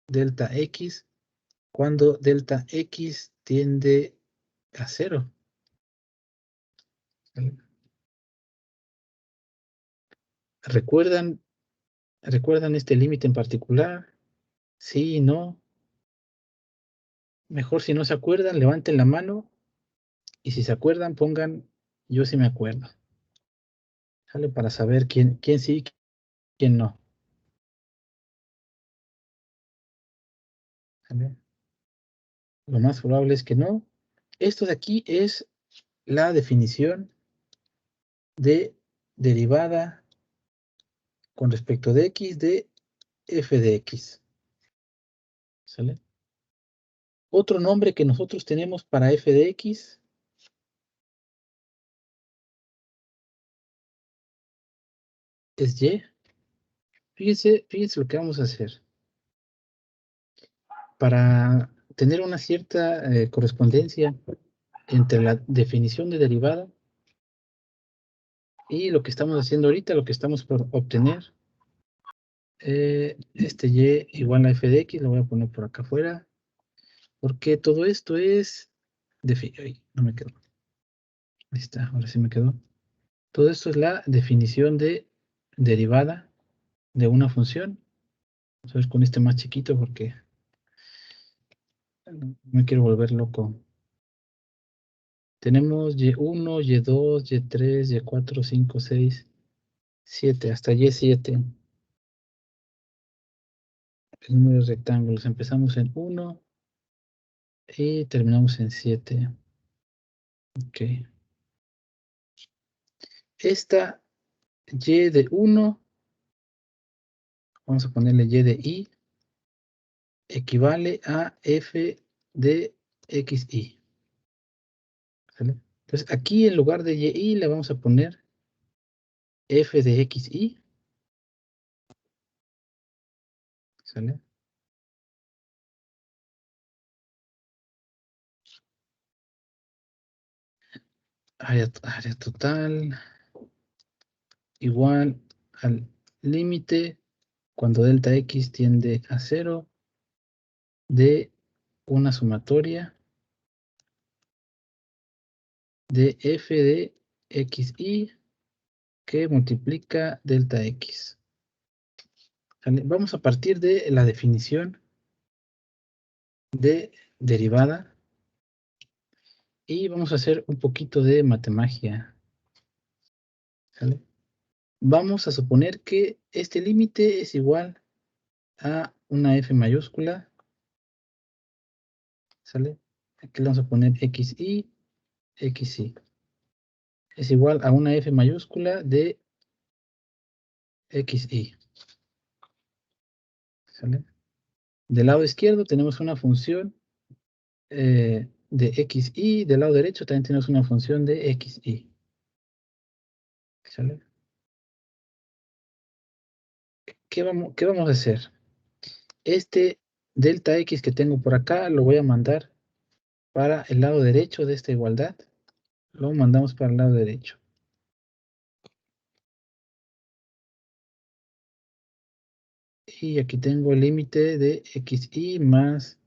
delta x cuando delta x tiende a 0. ¿Recuerdan este límite en particular? Sí, no. Mejor si no se acuerdan, levanten la mano y si se acuerdan, pongan yo sí me acuerdo. ¿Sale? Para saber quién sí, quién no. ¿Sale? Lo más probable es que no. Esto de aquí es la definición de derivada con respecto de x de f de x. ¿Sale? Otro nombre que nosotros tenemos para f de x es y. Fíjense lo que vamos a hacer. Para tener una cierta correspondencia entre la definición de derivada y lo que estamos haciendo ahorita, lo que estamos por obtener, este y igual a f de x, lo voy a poner por acá afuera, porque todo esto es, ay, no me quedó, ahí está, ahora sí me quedó. Todo esto es la definición de derivada de una función. Vamos a ver con este más chiquito porque no me quiero volver loco. Tenemos y1, y2, y3, y4, 5, 6, 7, hasta y7. El número de rectángulos. Empezamos en 1 y terminamos en 7. Ok. Esta y de 1, vamos a ponerle y de i, equivale a f de xi. ¿Sale? Entonces aquí en lugar de y le vamos a poner f de xi. ¿Sale? Área total igual al límite cuando delta x tiende a 0 de una sumatoria de f de xi que multiplica delta x. ¿Sale? Vamos a partir de la definición de derivada y vamos a hacer un poquito de matemagia. ¿Sale? Vamos a suponer que este límite es igual a una f mayúscula. ¿Sale? Aquí le vamos a poner xi, xi. Es igual a una f mayúscula de xi. ¿Sale? Del lado izquierdo tenemos una función de xi, del lado derecho también tenemos una función de xi. ¿Sale? ¿Qué vamos a hacer? Este delta x que tengo por acá lo voy a mandar para el lado derecho de esta igualdad. Lo mandamos para el lado derecho. Y aquí tengo el límite de xi más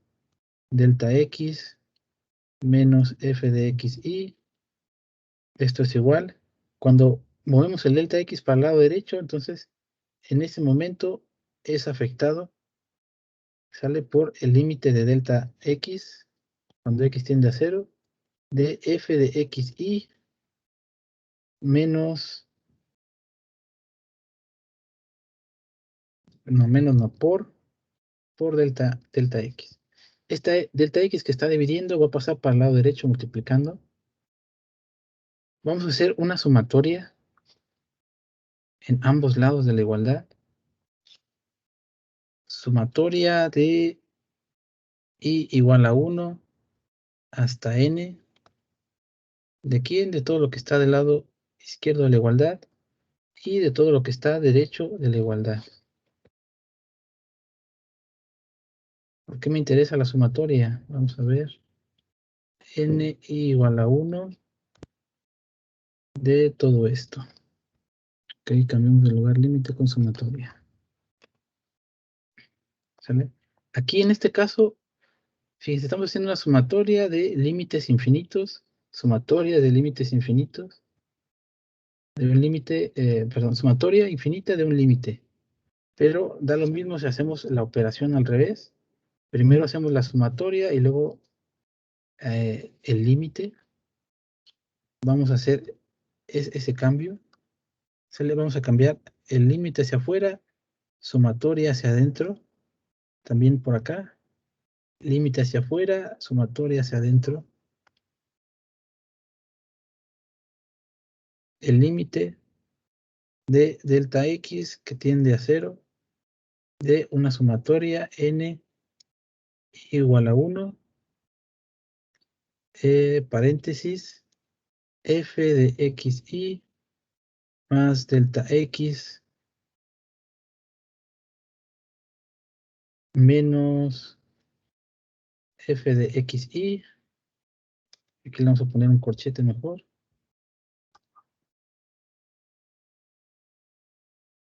delta X menos f de xy. Esto es igual. Cuando movemos el delta X para el lado derecho, entonces en ese momento es afectado, sale por el límite de delta X, cuando X tiende a 0, de f de xy menos, no, por delta X. Esta delta X que está dividiendo va a pasar para el lado derecho multiplicando. Vamos a hacer una sumatoria en ambos lados de la igualdad. Sumatoria de i igual a 1 hasta n. ¿De quién? De todo lo que está del lado izquierdo de la igualdad y de todo lo que está derecho de la igualdad. ¿Por qué me interesa la sumatoria? Vamos a ver. N igual a 1 de todo esto. Ok, cambiamos de lugar límite con sumatoria. ¿Sale? Aquí en este caso, fíjense, estamos haciendo una sumatoria de límites infinitos. Sumatoria de límites infinitos. De un límite, sumatoria infinita de un límite. Pero da lo mismo si hacemos la operación al revés. Primero hacemos la sumatoria y luego el límite. Vamos a hacer ese cambio. Vamos a cambiar el límite hacia afuera, sumatoria hacia adentro. También por acá. Límite hacia afuera, sumatoria hacia adentro. El límite de delta X que tiende a 0 de una sumatoria n igual a 1, paréntesis, f de xy más delta X menos f de xy. Aquí le vamos a poner un corchete mejor.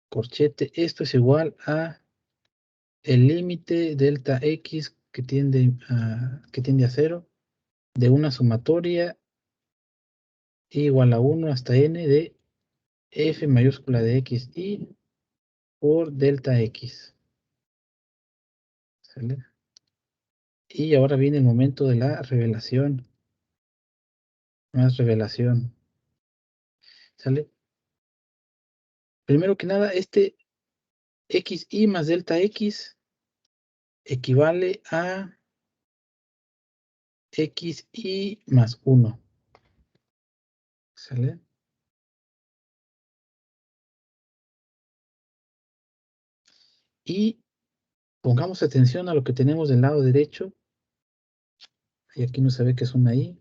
Corchete, esto es igual a el límite delta X que tiende a 0 de una sumatoria igual a 1 hasta n de f mayúscula de xy por delta X. ¿Sale? Y ahora viene el momento de la revelación. Más revelación. ¿Sale? Primero que nada, este xy más delta X equivale a xy más 1. ¿Sale? Y pongamos atención a lo que tenemos del lado derecho. Y aquí no se ve que es una i.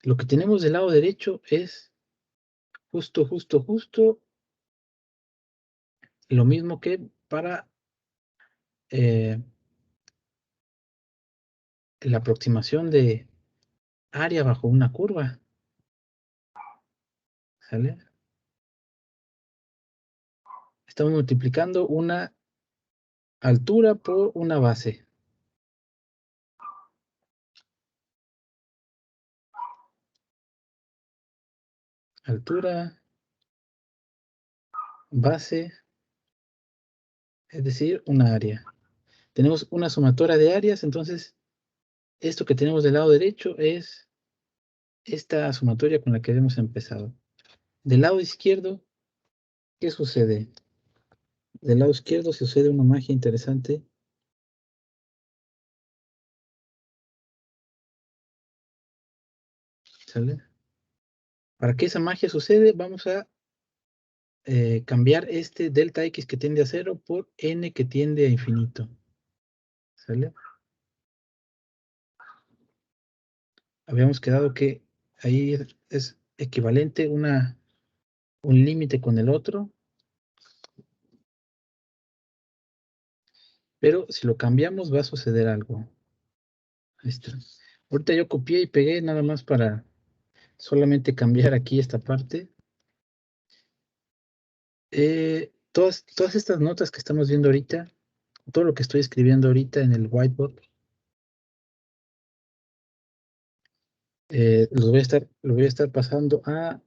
Lo que tenemos del lado derecho es justo lo mismo que para la aproximación de área bajo una curva. ¿Sale? Estamos multiplicando una altura por una base. Altura, base, es decir, una área. Tenemos una sumatoria de áreas, entonces esto que tenemos del lado derecho es esta sumatoria con la que hemos empezado. Del lado izquierdo, ¿qué sucede? Del lado izquierdo sucede una magia interesante. ¿Sale? Para que esa magia sucede, vamos a cambiar este delta X que tiende a 0 por n que tiende a infinito. ¿Sale? Habíamos quedado que ahí es equivalente un límite con el otro. Pero si lo cambiamos va a suceder algo. Ahí está. Ahorita yo copié y pegué nada más para solamente cambiar aquí esta parte. todas estas notas que estamos viendo ahorita, todo lo que estoy escribiendo ahorita en el whiteboard, lo voy a estar pasando a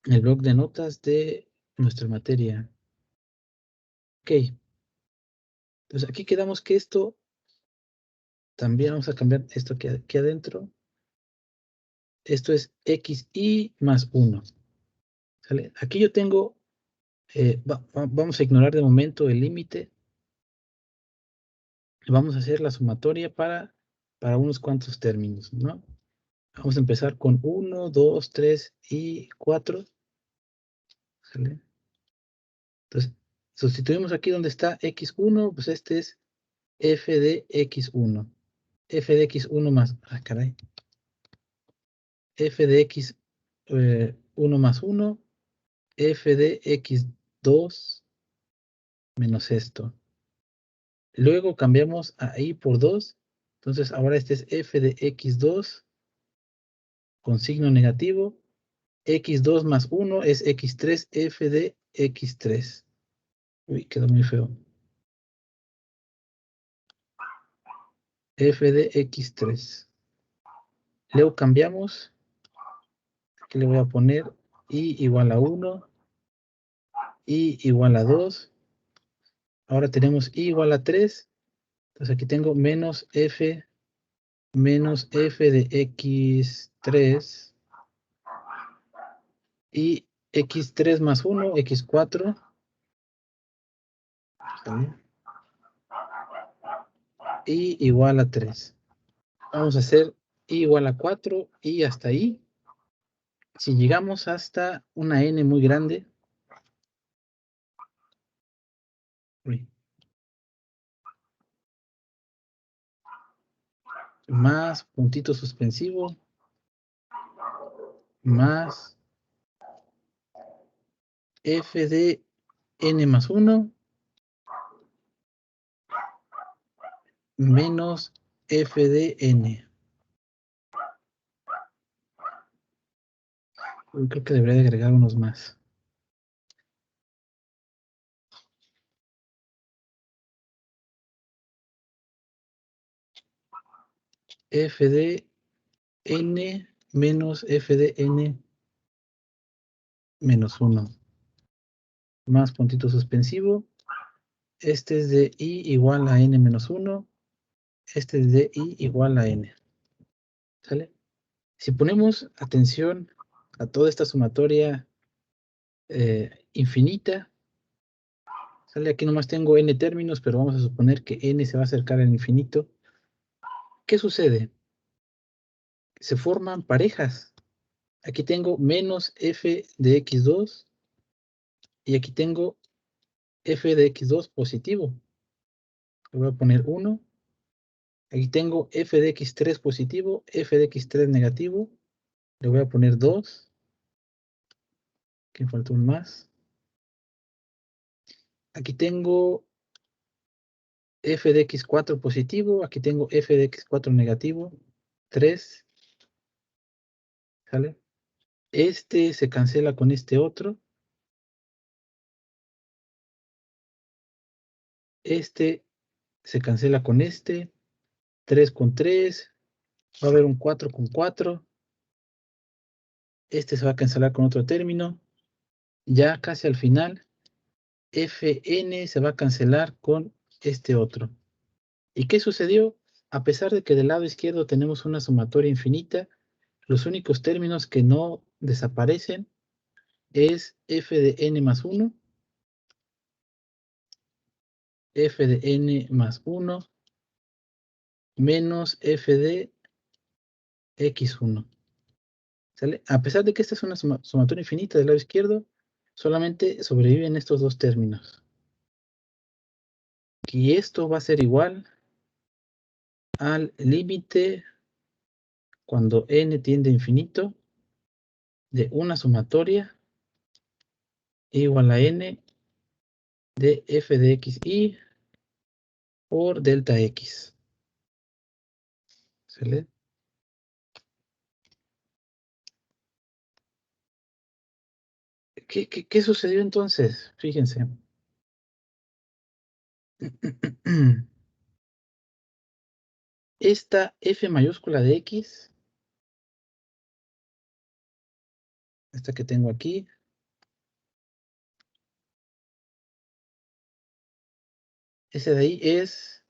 el blog de notas de nuestra materia. Ok. Entonces aquí quedamos que esto, también vamos a cambiar esto aquí adentro. Esto es xy más 1. ¿Sale? Aquí yo tengo, vamos a ignorar de momento el límite. Vamos a hacer la sumatoria para unos cuantos términos, ¿no? Vamos a empezar con 1, 2, 3 y 4. ¿Sale? Entonces, sustituimos aquí donde está x1, pues este es f de x1. F de x1 más, caray. F de x1 más 1, f de x2 menos esto. Luego cambiamos a i por 2. Entonces ahora este es f de x2 con signo negativo. X2 más 1 es x3, f de x3. Uy, quedó muy feo. F de x3. Luego cambiamos. Aquí le voy a poner i igual a 1, i igual a 2. Ahora tenemos i igual a 3. Entonces aquí tengo menos f de x3 y x3 más 1, x4. ¿Sale? Y igual a 3. Vamos a hacer i igual a 4 y hasta ahí. Si llegamos hasta una n muy grande, más puntito suspensivo, más f de n más 1, menos f de n. Creo que debería de agregar unos más. F de n menos f de n menos 1. Más puntito suspensivo. Este es de i igual a n menos 1. Este es de i igual a n. ¿Sale? Si ponemos atención a toda esta sumatoria infinita, ¿sale? Aquí nomás tengo n términos, pero vamos a suponer que n se va a acercar al infinito. ¿Qué sucede? Se forman parejas. Aquí tengo menos f de x2 y aquí tengo f de x2 positivo. Le voy a poner 1. Aquí tengo f de x3 positivo, f de x3 negativo. Le voy a poner 2. Aquí me falta un más. Aquí tengo f de x4 positivo. Aquí tengo f de x4 negativo. 3. ¿Sale? Este se cancela con este otro. Este se cancela con este. 3 con 3. Va a haber un 4 con 4. Este se va a cancelar con otro término. Ya casi al final, Fn se va a cancelar con este otro. ¿Y qué sucedió? A pesar de que del lado izquierdo tenemos una sumatoria infinita, los únicos términos que no desaparecen es f de n más 1, f de n más 1, menos f de x1. ¿Sale? A pesar de que esta es una sumatoria infinita del lado izquierdo, solamente sobreviven estos dos términos. Y esto va a ser igual al límite cuando n tiende a infinito de una sumatoria igual a n de f de xy por delta x. ¿Sale? Ok, ¿Qué sucedió entonces? Fíjense. Esta F mayúscula de X, esta que tengo aquí, esa de ahí es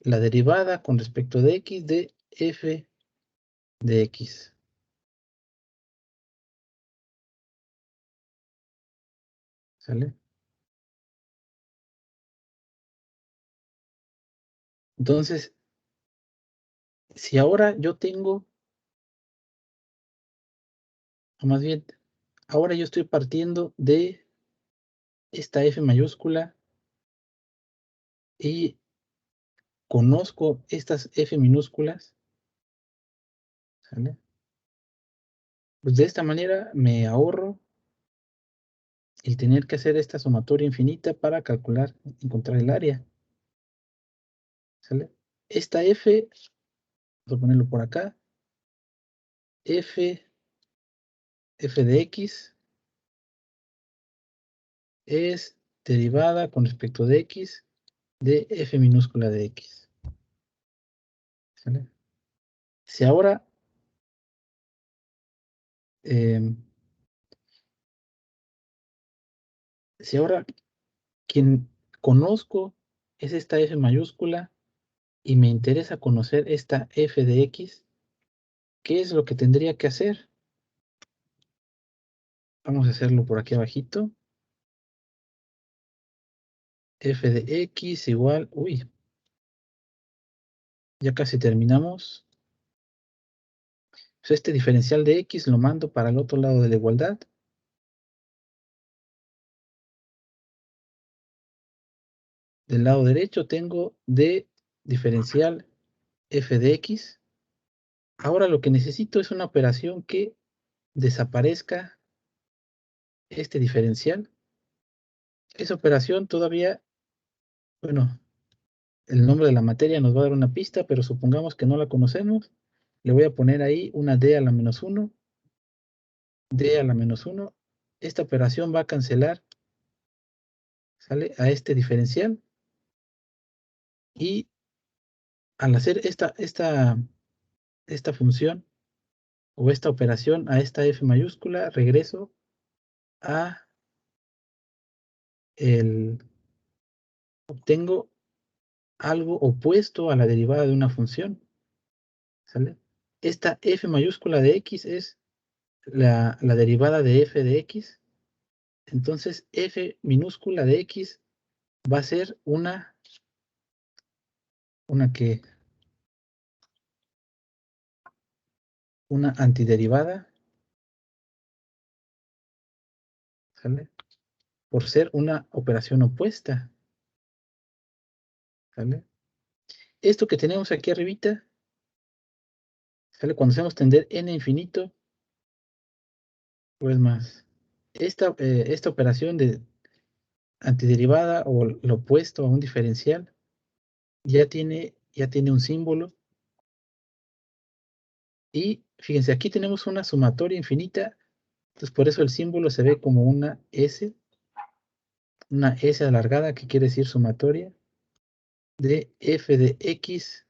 la derivada con respecto de X de F de X. ¿Sale? Entonces, si ahora yo tengo, o más bien, ahora yo estoy partiendo de esta F mayúscula y conozco estas F minúsculas, ¿sale? Pues de esta manera me ahorro el tener que hacer esta sumatoria infinita para calcular, encontrar el área, ¿sale? Esta F, voy a ponerlo por acá, F de X es derivada con respecto de X de F minúscula de X, ¿sale? Si ahora si ahora quien conozco es esta F mayúscula y me interesa conocer esta F de X, ¿qué es lo que tendría que hacer? Vamos a hacerlo por aquí abajito. F de X igual, uy, ya casi terminamos. Pues este diferencial de X lo mando para el otro lado de la igualdad. Del lado derecho tengo de diferencial F de X. Ahora lo que necesito es una operación que desaparezca este diferencial. Esa operación todavía, bueno, el nombre de la materia nos va a dar una pista, pero supongamos que no la conocemos. Le voy a poner ahí una D a la menos 1, D a la menos 1. Esta operación va a cancelar, ¿sale? A este diferencial. Y al hacer esta función o esta operación a esta F mayúscula, regreso a obtengo algo opuesto a la derivada de una función, ¿sale? Esta F mayúscula de X es la derivada de F de X. Entonces, F minúscula de X va a ser una antiderivada, ¿sale? Por ser una operación opuesta, ¿sale? Esto que tenemos aquí arribita, ¿sale? Cuando hacemos tender n infinito, pues más, esta operación de antiderivada o lo opuesto a un diferencial ya tiene un símbolo. Y fíjense, aquí tenemos una sumatoria infinita, entonces por eso el símbolo se ve como una S alargada, que quiere decir sumatoria, de F de X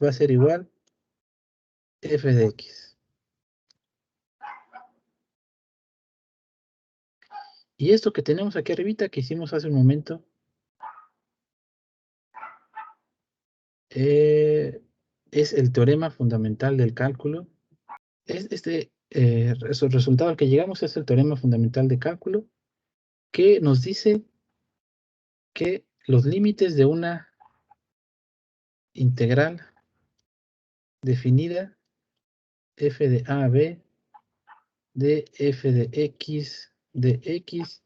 va a ser igual F de X. Y esto que tenemos aquí arribita, que hicimos hace un momento, es el teorema fundamental del cálculo. Este resultado al que llegamos es el teorema fundamental de cálculo, que nos dice que los límites de una integral definida f de a a b de f de x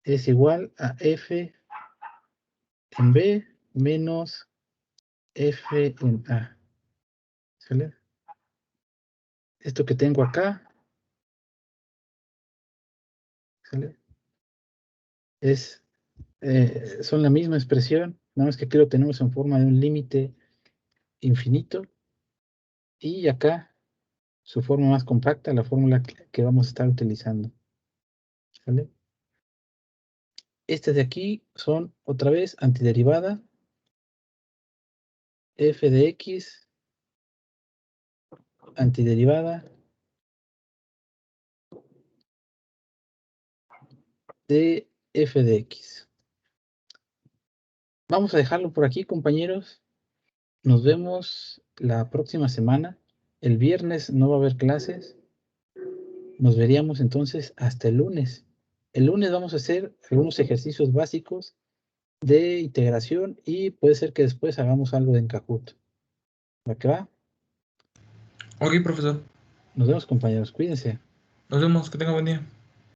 es igual a f en b menos f en a. ¿Sale? Esto que tengo acá, ¿sale? Son la misma expresión, nada más que aquí lo tenemos en forma de un límite infinito. Y acá su forma más compacta, la fórmula que vamos a estar utilizando. ¿Sale? Estas de aquí son otra vez antiderivada f de x, antiderivada de f de x. Vamos a dejarlo por aquí, compañeros. Nos vemos la próxima semana. El viernes no va a haber clases. Nos veríamos entonces hasta el lunes. El lunes vamos a hacer algunos ejercicios básicos de integración y puede ser que después hagamos algo de Kahoot. ¿Va que va? Ok, profesor. Nos vemos, compañeros. Cuídense. Nos vemos. Que tenga buen día.